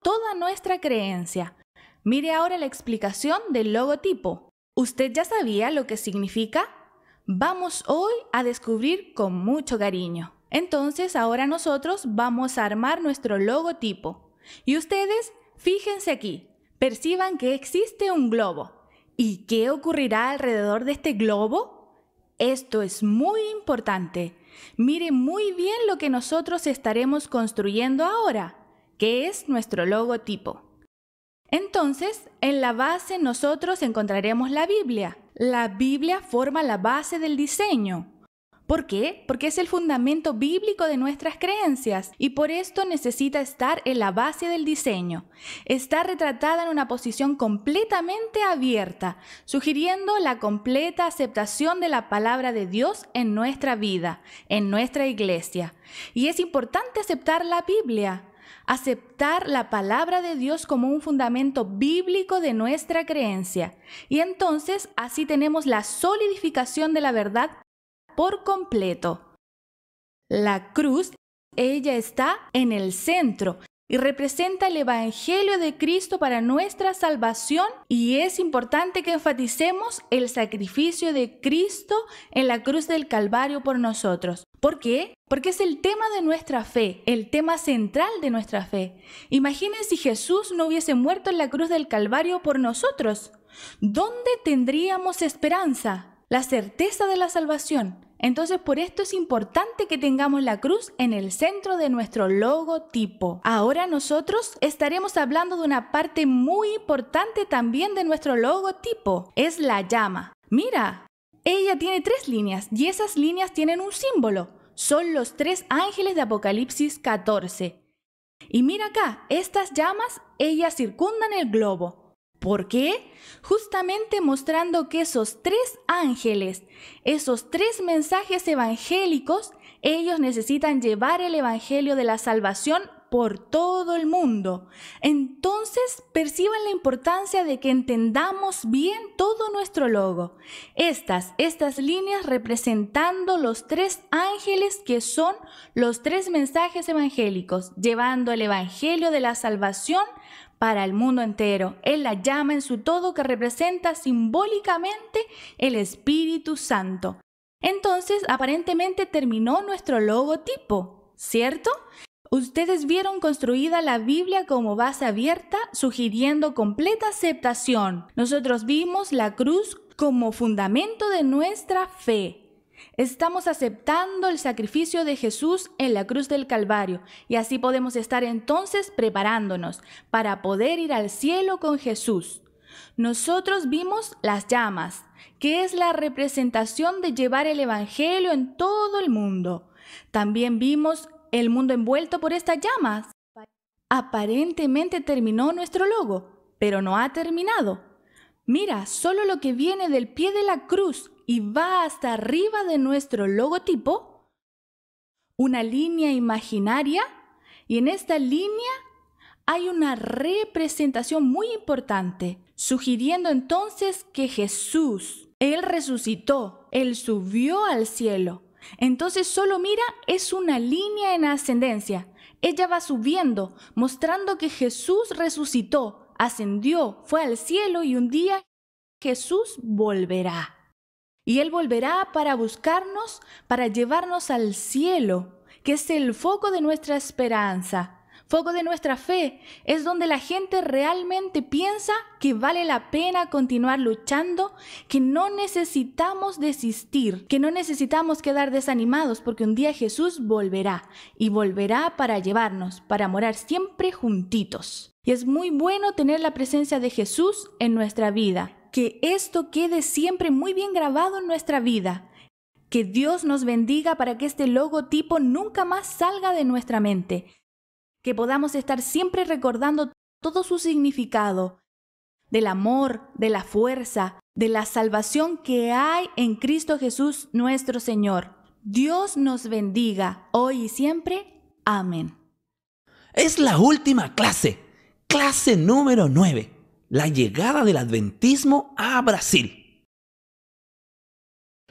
toda nuestra creencia. Mire ahora la explicación del logotipo. ¿Usted ya sabía lo que significa? Vamos hoy a descubrir con mucho cariño. Entonces, ahora nosotros vamos a armar nuestro logotipo. Y ustedes, fíjense aquí, perciban que existe un globo. ¿Y qué ocurrirá alrededor de este globo? Esto es muy importante. Mire muy bien lo que nosotros estaremos construyendo ahora, que es nuestro logotipo. Entonces, en la base nosotros encontraremos la Biblia. La Biblia forma la base del diseño. ¿Por qué? Porque es el fundamento bíblico de nuestras creencias y por esto necesita estar en la base del diseño. Está retratada en una posición completamente abierta, sugiriendo la completa aceptación de la palabra de Dios en nuestra vida, en nuestra iglesia. Y es importante aceptar la Biblia, aceptar la palabra de Dios como un fundamento bíblico de nuestra creencia. Y entonces así tenemos la solidificación de la verdad por completo. La cruz, ella está en el centro y representa el Evangelio de Cristo para nuestra salvación y es importante que enfaticemos el sacrificio de Cristo en la cruz del Calvario por nosotros. ¿Por qué? Porque es el tema de nuestra fe, el tema central de nuestra fe. Imaginen si Jesús no hubiese muerto en la cruz del Calvario por nosotros. ¿Dónde tendríamos esperanza? La certeza de la salvación. Entonces, por esto es importante que tengamos la cruz en el centro de nuestro logotipo. Ahora nosotros estaremos hablando de una parte muy importante también de nuestro logotipo. Es la llama. Mira, ella tiene 3 líneas y esas líneas tienen un símbolo. Son los 3 ángeles de Apocalipsis 14. Y mira acá, estas llamas, ellas circundan el globo. ¿Por qué? Justamente mostrando que esos 3 ángeles, esos 3 mensajes evangélicos, ellos necesitan llevar el evangelio de la salvación por todo el mundo. Entonces, perciban la importancia de que entendamos bien todo nuestro logo. Estas líneas representando los 3 ángeles que son los 3 mensajes evangélicos, llevando el evangelio de la salvación para el mundo entero. Es la llama en su todo que representa simbólicamente el Espíritu Santo. Entonces, aparentemente terminó nuestro logotipo, ¿cierto? Ustedes vieron construida la Biblia como base abierta, sugiriendo completa aceptación. Nosotros vimos la cruz como fundamento de nuestra fe. Estamos aceptando el sacrificio de Jesús en la cruz del Calvario y así podemos estar entonces preparándonos para poder ir al cielo con Jesús. Nosotros vimos las llamas, que es la representación de llevar el Evangelio en todo el mundo. También vimos el mundo envuelto por estas llamas. Aparentemente terminó nuestro logo, pero no ha terminado. Mira, solo lo que viene del pie de la cruz y va hasta arriba de nuestro logotipo, una línea imaginaria, y en esta línea hay una representación muy importante, sugiriendo entonces que Jesús, Él resucitó, Él subió al cielo. Entonces solo mira, es una línea en ascendencia. Ella va subiendo, mostrando que Jesús resucitó, ascendió, fue al cielo y un día Jesús volverá. Y Él volverá para buscarnos, para llevarnos al cielo, que es el foco de nuestra esperanza. Foco de nuestra fe, es donde la gente realmente piensa que vale la pena continuar luchando, que no necesitamos desistir, que no necesitamos quedar desanimados porque un día Jesús volverá y volverá para llevarnos, para morar siempre juntitos. Y es muy bueno tener la presencia de Jesús en nuestra vida, que esto quede siempre muy bien grabado en nuestra vida. Que Dios nos bendiga para que este logotipo nunca más salga de nuestra mente. Que podamos estar siempre recordando todo su significado, del amor, de la fuerza, de la salvación que hay en Cristo Jesús nuestro Señor. Dios nos bendiga, hoy y siempre. Amén. Es la última clase, clase número 9, la llegada del adventismo a Brasil.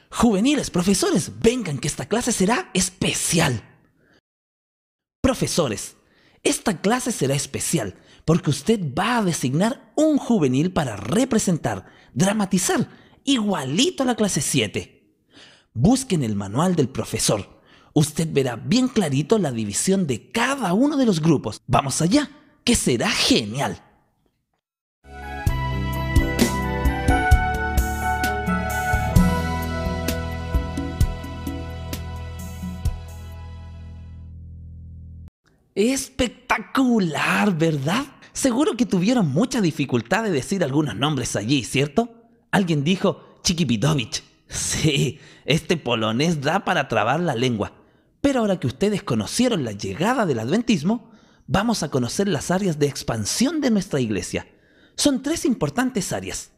Juveniles, profesores, vengan que esta clase será especial. Profesores, esta clase será especial porque usted va a designar un juvenil para representar, dramatizar, igualito a la clase 7. Busquen el manual del profesor. Usted verá bien clarito la división de cada uno de los grupos. Vamos allá, que será genial. Espectacular, ¿verdad? Seguro que tuvieron mucha dificultad de decir algunos nombres allí, ¿cierto? Alguien dijo Chiquipidovich. Sí, este polonés da para trabar la lengua. Pero ahora que ustedes conocieron la llegada del adventismo, vamos a conocer las áreas de expansión de nuestra iglesia. Son 3 importantes áreas.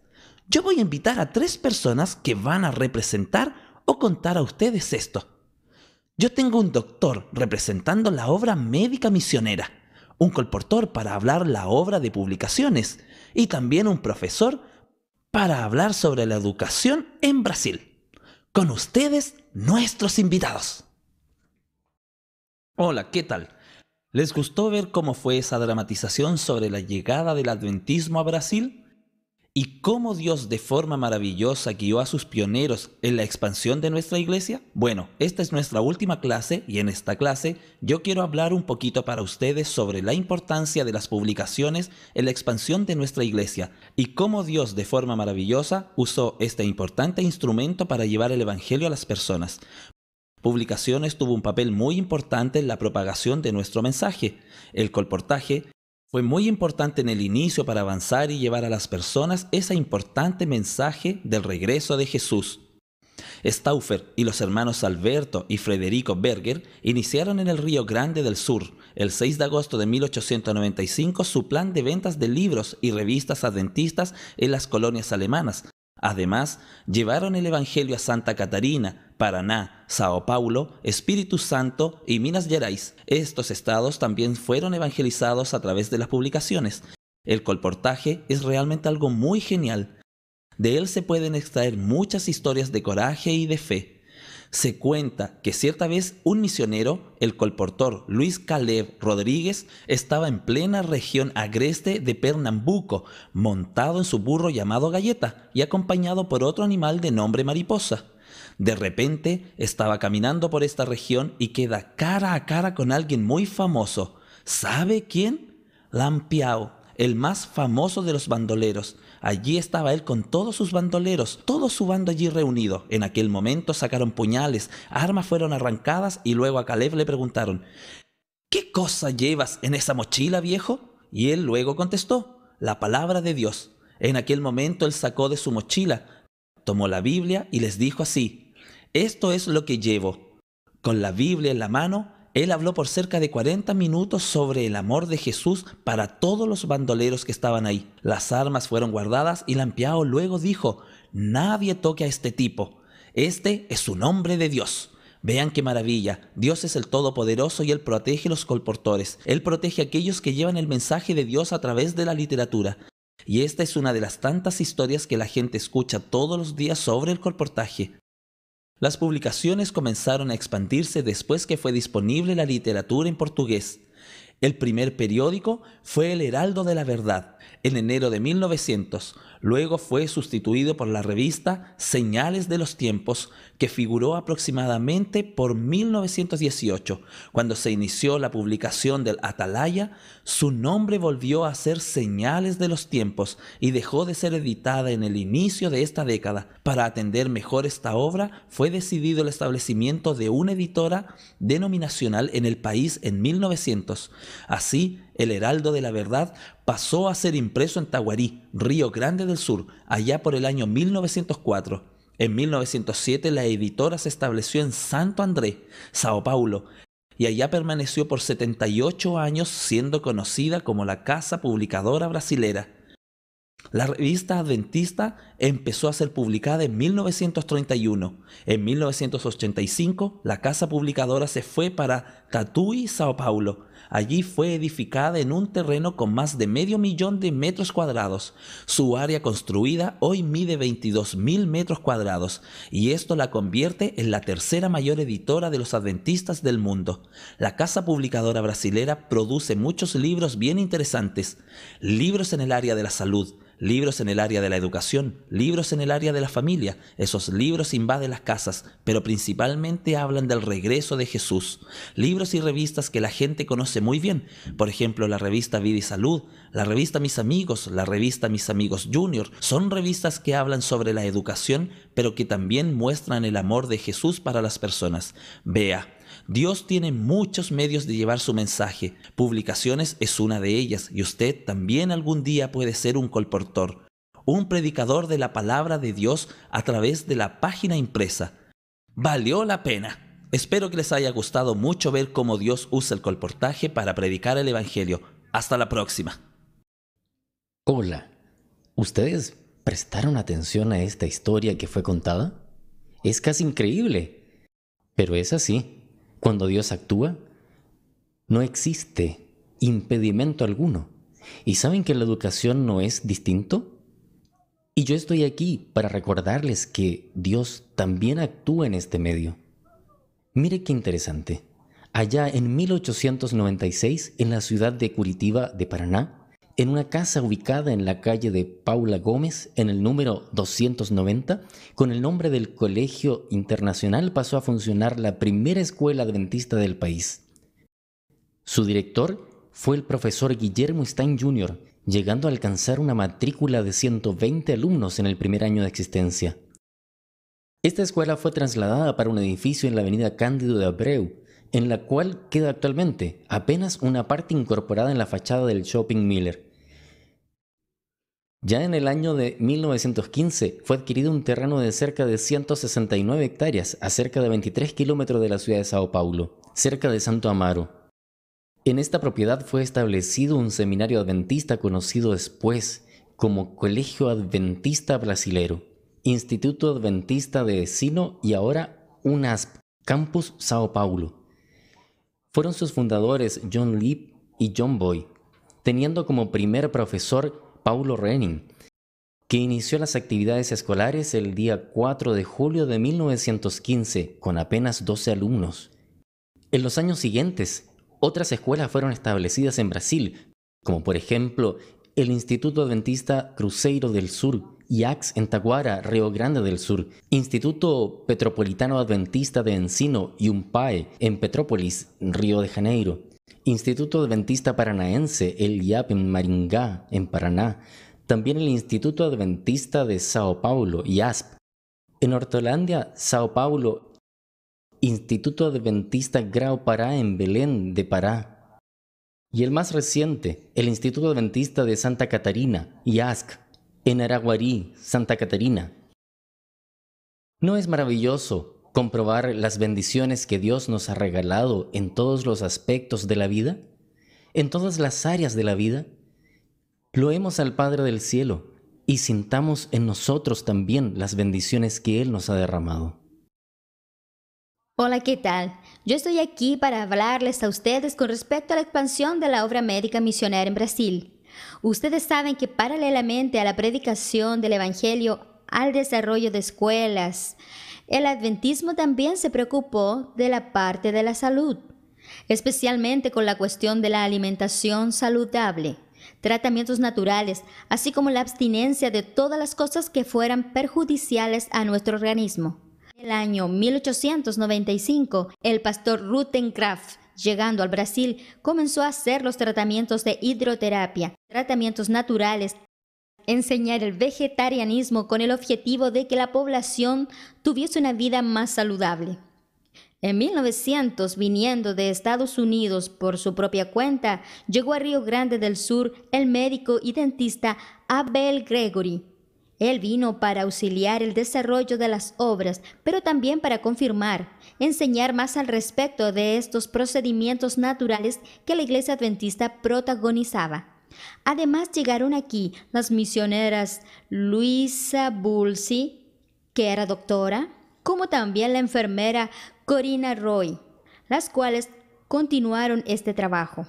Yo voy a invitar a 3 personas que van a representar o contar a ustedes esto. Yo tengo un doctor representando la obra médica misionera, un colportor para hablar la obra de publicaciones y también un profesor para hablar sobre la educación en Brasil. Con ustedes, nuestros invitados. Hola, ¿qué tal? ¿Les gustó ver cómo fue esa dramatización sobre la llegada del adventismo a Brasil? ¿Y cómo Dios de forma maravillosa guió a sus pioneros en la expansión de nuestra iglesia? Bueno, esta es nuestra última clase y en esta clase yo quiero hablar un poquito para ustedes sobre la importancia de las publicaciones en la expansión de nuestra iglesia y cómo Dios de forma maravillosa usó este importante instrumento para llevar el evangelio a las personas. Publicaciones tuvo un papel muy importante en la propagación de nuestro mensaje. El colportaje fue muy importante en el inicio para avanzar y llevar a las personas ese importante mensaje del regreso de Jesús. Stauffer y los hermanos Alberto y Frederico Berger iniciaron en el Río Grande del Sur, el 6 de agosto de 1895, su plan de ventas de libros y revistas adventistas en las colonias alemanas. Además, llevaron el Evangelio a Santa Catarina, Paraná, Sao Paulo, Espíritu Santo y Minas Gerais. Estos estados también fueron evangelizados a través de las publicaciones. El colportaje es realmente algo muy genial. De él se pueden extraer muchas historias de coraje y de fe. Se cuenta que cierta vez un misionero, el colportor Luis Caleb Rodríguez, estaba en plena región agreste de Pernambuco, montado en su burro llamado Galleta y acompañado por otro animal de nombre Mariposa. De repente estaba caminando por esta región y queda cara a cara con alguien muy famoso. ¿Sabe quién? Lampiao, el más famoso de los bandoleros. Allí estaba él con todos sus bandoleros, todo su bando allí reunido. En aquel momento sacaron puñales, armas fueron arrancadas y luego a Caleb le preguntaron: ¿qué cosa llevas en esa mochila, viejo? Y él luego contestó: la palabra de Dios. En aquel momento él sacó de su mochila, tomó la Biblia y les dijo así: esto es lo que llevo. Con la Biblia en la mano, él habló por cerca de 40 minutos sobre el amor de Jesús para todos los bandoleros que estaban ahí. Las armas fueron guardadas y Lampiao luego dijo: nadie toque a este tipo. Este es un hombre de Dios. Vean qué maravilla. Dios es el Todopoderoso y Él protege los colportores. Él protege a aquellos que llevan el mensaje de Dios a través de la literatura. Y esta es una de las tantas historias que la gente escucha todos los días sobre el colportaje. Las publicaciones comenzaron a expandirse después que fue disponible la literatura en portugués. El primer periódico fue El Heraldo de la Verdad, en enero de 1900. Luego fue sustituido por la revista Señales de los Tiempos, que figuró aproximadamente por 1918. Cuando se inició la publicación del Atalaya, su nombre volvió a ser Señales de los Tiempos y dejó de ser editada en el inicio de esta década. Para atender mejor esta obra, fue decidido el establecimiento de una editora denominacional en el país en 1900. Así, El Heraldo de la Verdad pasó a ser impreso en Taguarí, Río Grande del Sur, allá por el año 1904. En 1907 la editora se estableció en Santo André, Sao Paulo, y allá permaneció por 78 años, siendo conocida como la Casa Publicadora Brasilera. La revista adventista empezó a ser publicada en 1931. En 1985, la casa publicadora se fue para Tatuí, Sao Paulo. Allí fue edificada en un terreno con más de 500.000 de metros cuadrados. Su área construida hoy mide 22.000 metros cuadrados y esto la convierte en la tercera mayor editora de los adventistas del mundo. La casa publicadora brasilera produce muchos libros bien interesantes. Libros en el área de la salud, libros en el área de la educación, libros en el área de la familia. Esos libros invaden las casas, pero principalmente hablan del regreso de Jesús. Libros y revistas que la gente conoce muy bien. Por ejemplo, la revista Vida y Salud, la revista Mis Amigos, la revista Mis Amigos Junior. Son revistas que hablan sobre la educación, pero que también muestran el amor de Jesús para las personas. Vea, Dios tiene muchos medios de llevar su mensaje. Publicaciones es una de ellas y usted también algún día puede ser un colportor, un predicador de la palabra de Dios a través de la página impresa. Valió la pena. Espero que les haya gustado mucho ver cómo Dios usa el colportaje para predicar el Evangelio. Hasta la próxima. Hola, ¿ustedes prestaron atención a esta historia que fue contada? Es casi increíble, pero es así. Cuando Dios actúa, no existe impedimento alguno. ¿Y saben que la educación no es distinto? Y yo estoy aquí para recordarles que Dios también actúa en este medio. Mire qué interesante. Allá en 1896, en la ciudad de Curitiba de Paraná, en una casa ubicada en la calle de Paula Gómez, en el número 290, con el nombre del Colegio Internacional, pasó a funcionar la primera escuela adventista del país. Su director fue el profesor Guillermo Stein Jr., llegando a alcanzar una matrícula de 120 alumnos en el primer año de existencia. Esta escuela fue trasladada para un edificio en la avenida Cándido de Abreu, en la cual queda actualmente apenas una parte incorporada en la fachada del Shopping Miller. Ya en el año de 1915 fue adquirido un terreno de cerca de 169 hectáreas a cerca de 23 kilómetros de la ciudad de Sao Paulo, cerca de Santo Amaro. En esta propiedad fue establecido un seminario adventista conocido después como Colegio Adventista Brasilero, Instituto Adventista de Ensino y ahora UNASP, Campus Sao Paulo. Fueron sus fundadores John Leap y John Boy, teniendo como primer profesor Paulo Renning, que inició las actividades escolares el día 4 de julio de 1915 con apenas 12 alumnos. En los años siguientes, otras escuelas fueron establecidas en Brasil, como por ejemplo el Instituto Adventista Cruzeiro del Sur, IACS en Taguara, Río Grande del Sur, Instituto Petropolitano Adventista de Ensino y UMPAE en Petrópolis, Río de Janeiro, Instituto Adventista Paranaense, el IAP en Maringá, en Paraná, también el Instituto Adventista de Sao Paulo, IASP. En Hortolândia, Sao Paulo, Instituto Adventista Grau Pará en Belén de Pará. Y el más reciente, el Instituto Adventista de Santa Catarina, IASC, en Araguarí, Santa Catarina. ¿No es maravilloso comprobar las bendiciones que Dios nos ha regalado en todos los aspectos de la vida? En todas las áreas de la vida. Loemos al Padre del Cielo y sintamos en nosotros también las bendiciones que Él nos ha derramado. Hola, ¿qué tal? Yo estoy aquí para hablarles a ustedes con respecto a la expansión de la obra médica misionera en Brasil. Ustedes saben que paralelamente a la predicación del Evangelio, al desarrollo de escuelas, el adventismo también se preocupó de la parte de la salud, especialmente con la cuestión de la alimentación saludable, tratamientos naturales, así como la abstinencia de todas las cosas que fueran perjudiciales a nuestro organismo. En el año 1895, el pastor Rutenkraft, llegando al Brasil, comenzó a hacer los tratamientos de hidroterapia, tratamientos naturales, enseñar el vegetarianismo con el objetivo de que la población tuviese una vida más saludable. En 1900, viniendo de Estados Unidos por su propia cuenta, llegó a Río Grande del Sur el médico y dentista Abel Gregory. Él vino para auxiliar el desarrollo de las obras, pero también para confirmar, enseñar más al respecto de estos procedimientos naturales que la Iglesia Adventista protagonizaba. Además llegaron aquí las misioneras Luisa Bulsi, que era doctora, como también la enfermera Corina Roy, las cuales continuaron este trabajo.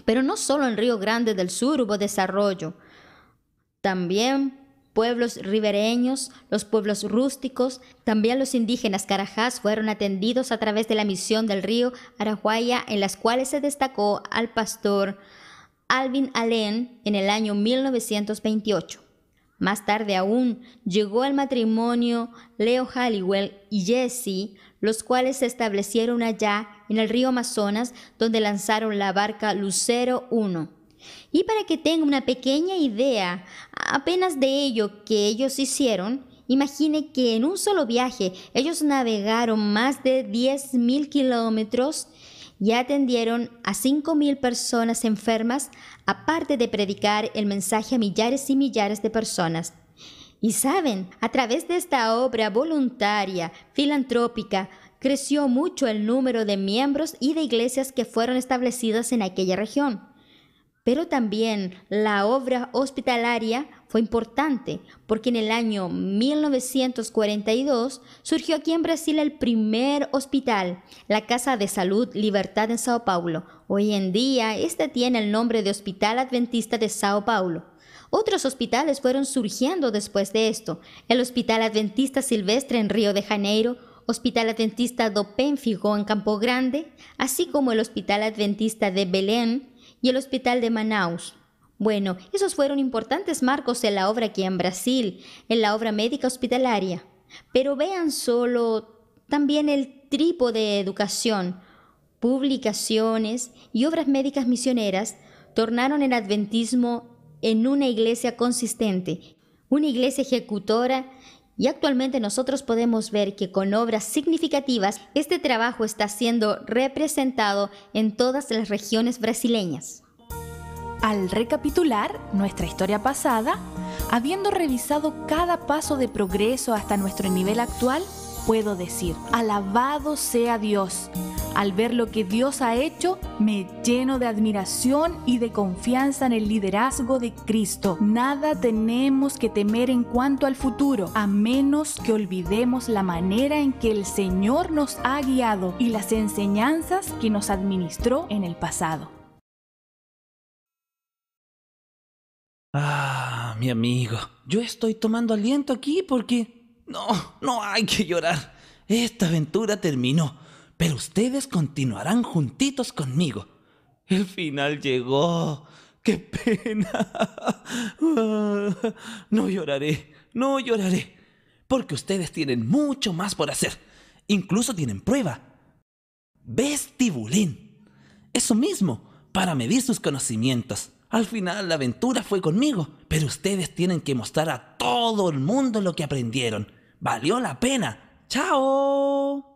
Pero no solo en Río Grande del Sur hubo desarrollo, también pueblos ribereños, los pueblos rústicos, también los indígenas carajás fueron atendidos a través de la misión del río Araguaia, en las cuales se destacó al pastor Alvin Allen en el año 1928. Más tarde aún llegó el matrimonio Leo Halliwell y Jessie, los cuales se establecieron allá en el río Amazonas, donde lanzaron la barca Lucero I. Y para que tenga una pequeña idea apenas de ello que ellos hicieron, imagine que en un solo viaje ellos navegaron más de 10.000 kilómetros y atendieron a 5.000 personas enfermas, aparte de predicar el mensaje a millares y millares de personas. Y saben, a través de esta obra voluntaria, filantrópica, creció mucho el número de miembros y de iglesias que fueron establecidas en aquella región. Pero también la obra hospitalaria fue importante, porque en el año 1942 surgió aquí en Brasil el primer hospital, la Casa de Salud Libertad en Sao Paulo. Hoy en día, este tiene el nombre de Hospital Adventista de Sao Paulo. Otros hospitales fueron surgiendo después de esto: el Hospital Adventista Silvestre en Río de Janeiro, Hospital Adventista do Pênfigo en Campo Grande, así como el Hospital Adventista de Belén y el Hospital de Manaus. Bueno, esos fueron importantes marcos en la obra aquí en Brasil, en la obra médica hospitalaria. Pero vean solo también el trípode de educación, publicaciones y obras médicas misioneras tornaron el adventismo en una iglesia consistente, una iglesia ejecutora, y actualmente nosotros podemos ver que con obras significativas este trabajo está siendo representado en todas las regiones brasileñas. Al recapitular nuestra historia pasada, habiendo revisado cada paso de progreso hasta nuestro nivel actual, puedo decir: alabado sea Dios. Al ver lo que Dios ha hecho, me lleno de admiración y de confianza en el liderazgo de Cristo. Nada tenemos que temer en cuanto al futuro, a menos que olvidemos la manera en que el Señor nos ha guiado y las enseñanzas que nos administró en el pasado. Ah, mi amigo, yo estoy tomando aliento aquí porque no hay que llorar. Esta aventura terminó, pero ustedes continuarán juntitos conmigo. El final llegó. ¡Qué pena! No lloraré, porque ustedes tienen mucho más por hacer. Incluso tienen prueba. Vestibulín. Eso mismo, para medir sus conocimientos. Al final la aventura fue conmigo, pero ustedes tienen que mostrar a todo el mundo lo que aprendieron. ¡Valió la pena! ¡Chao!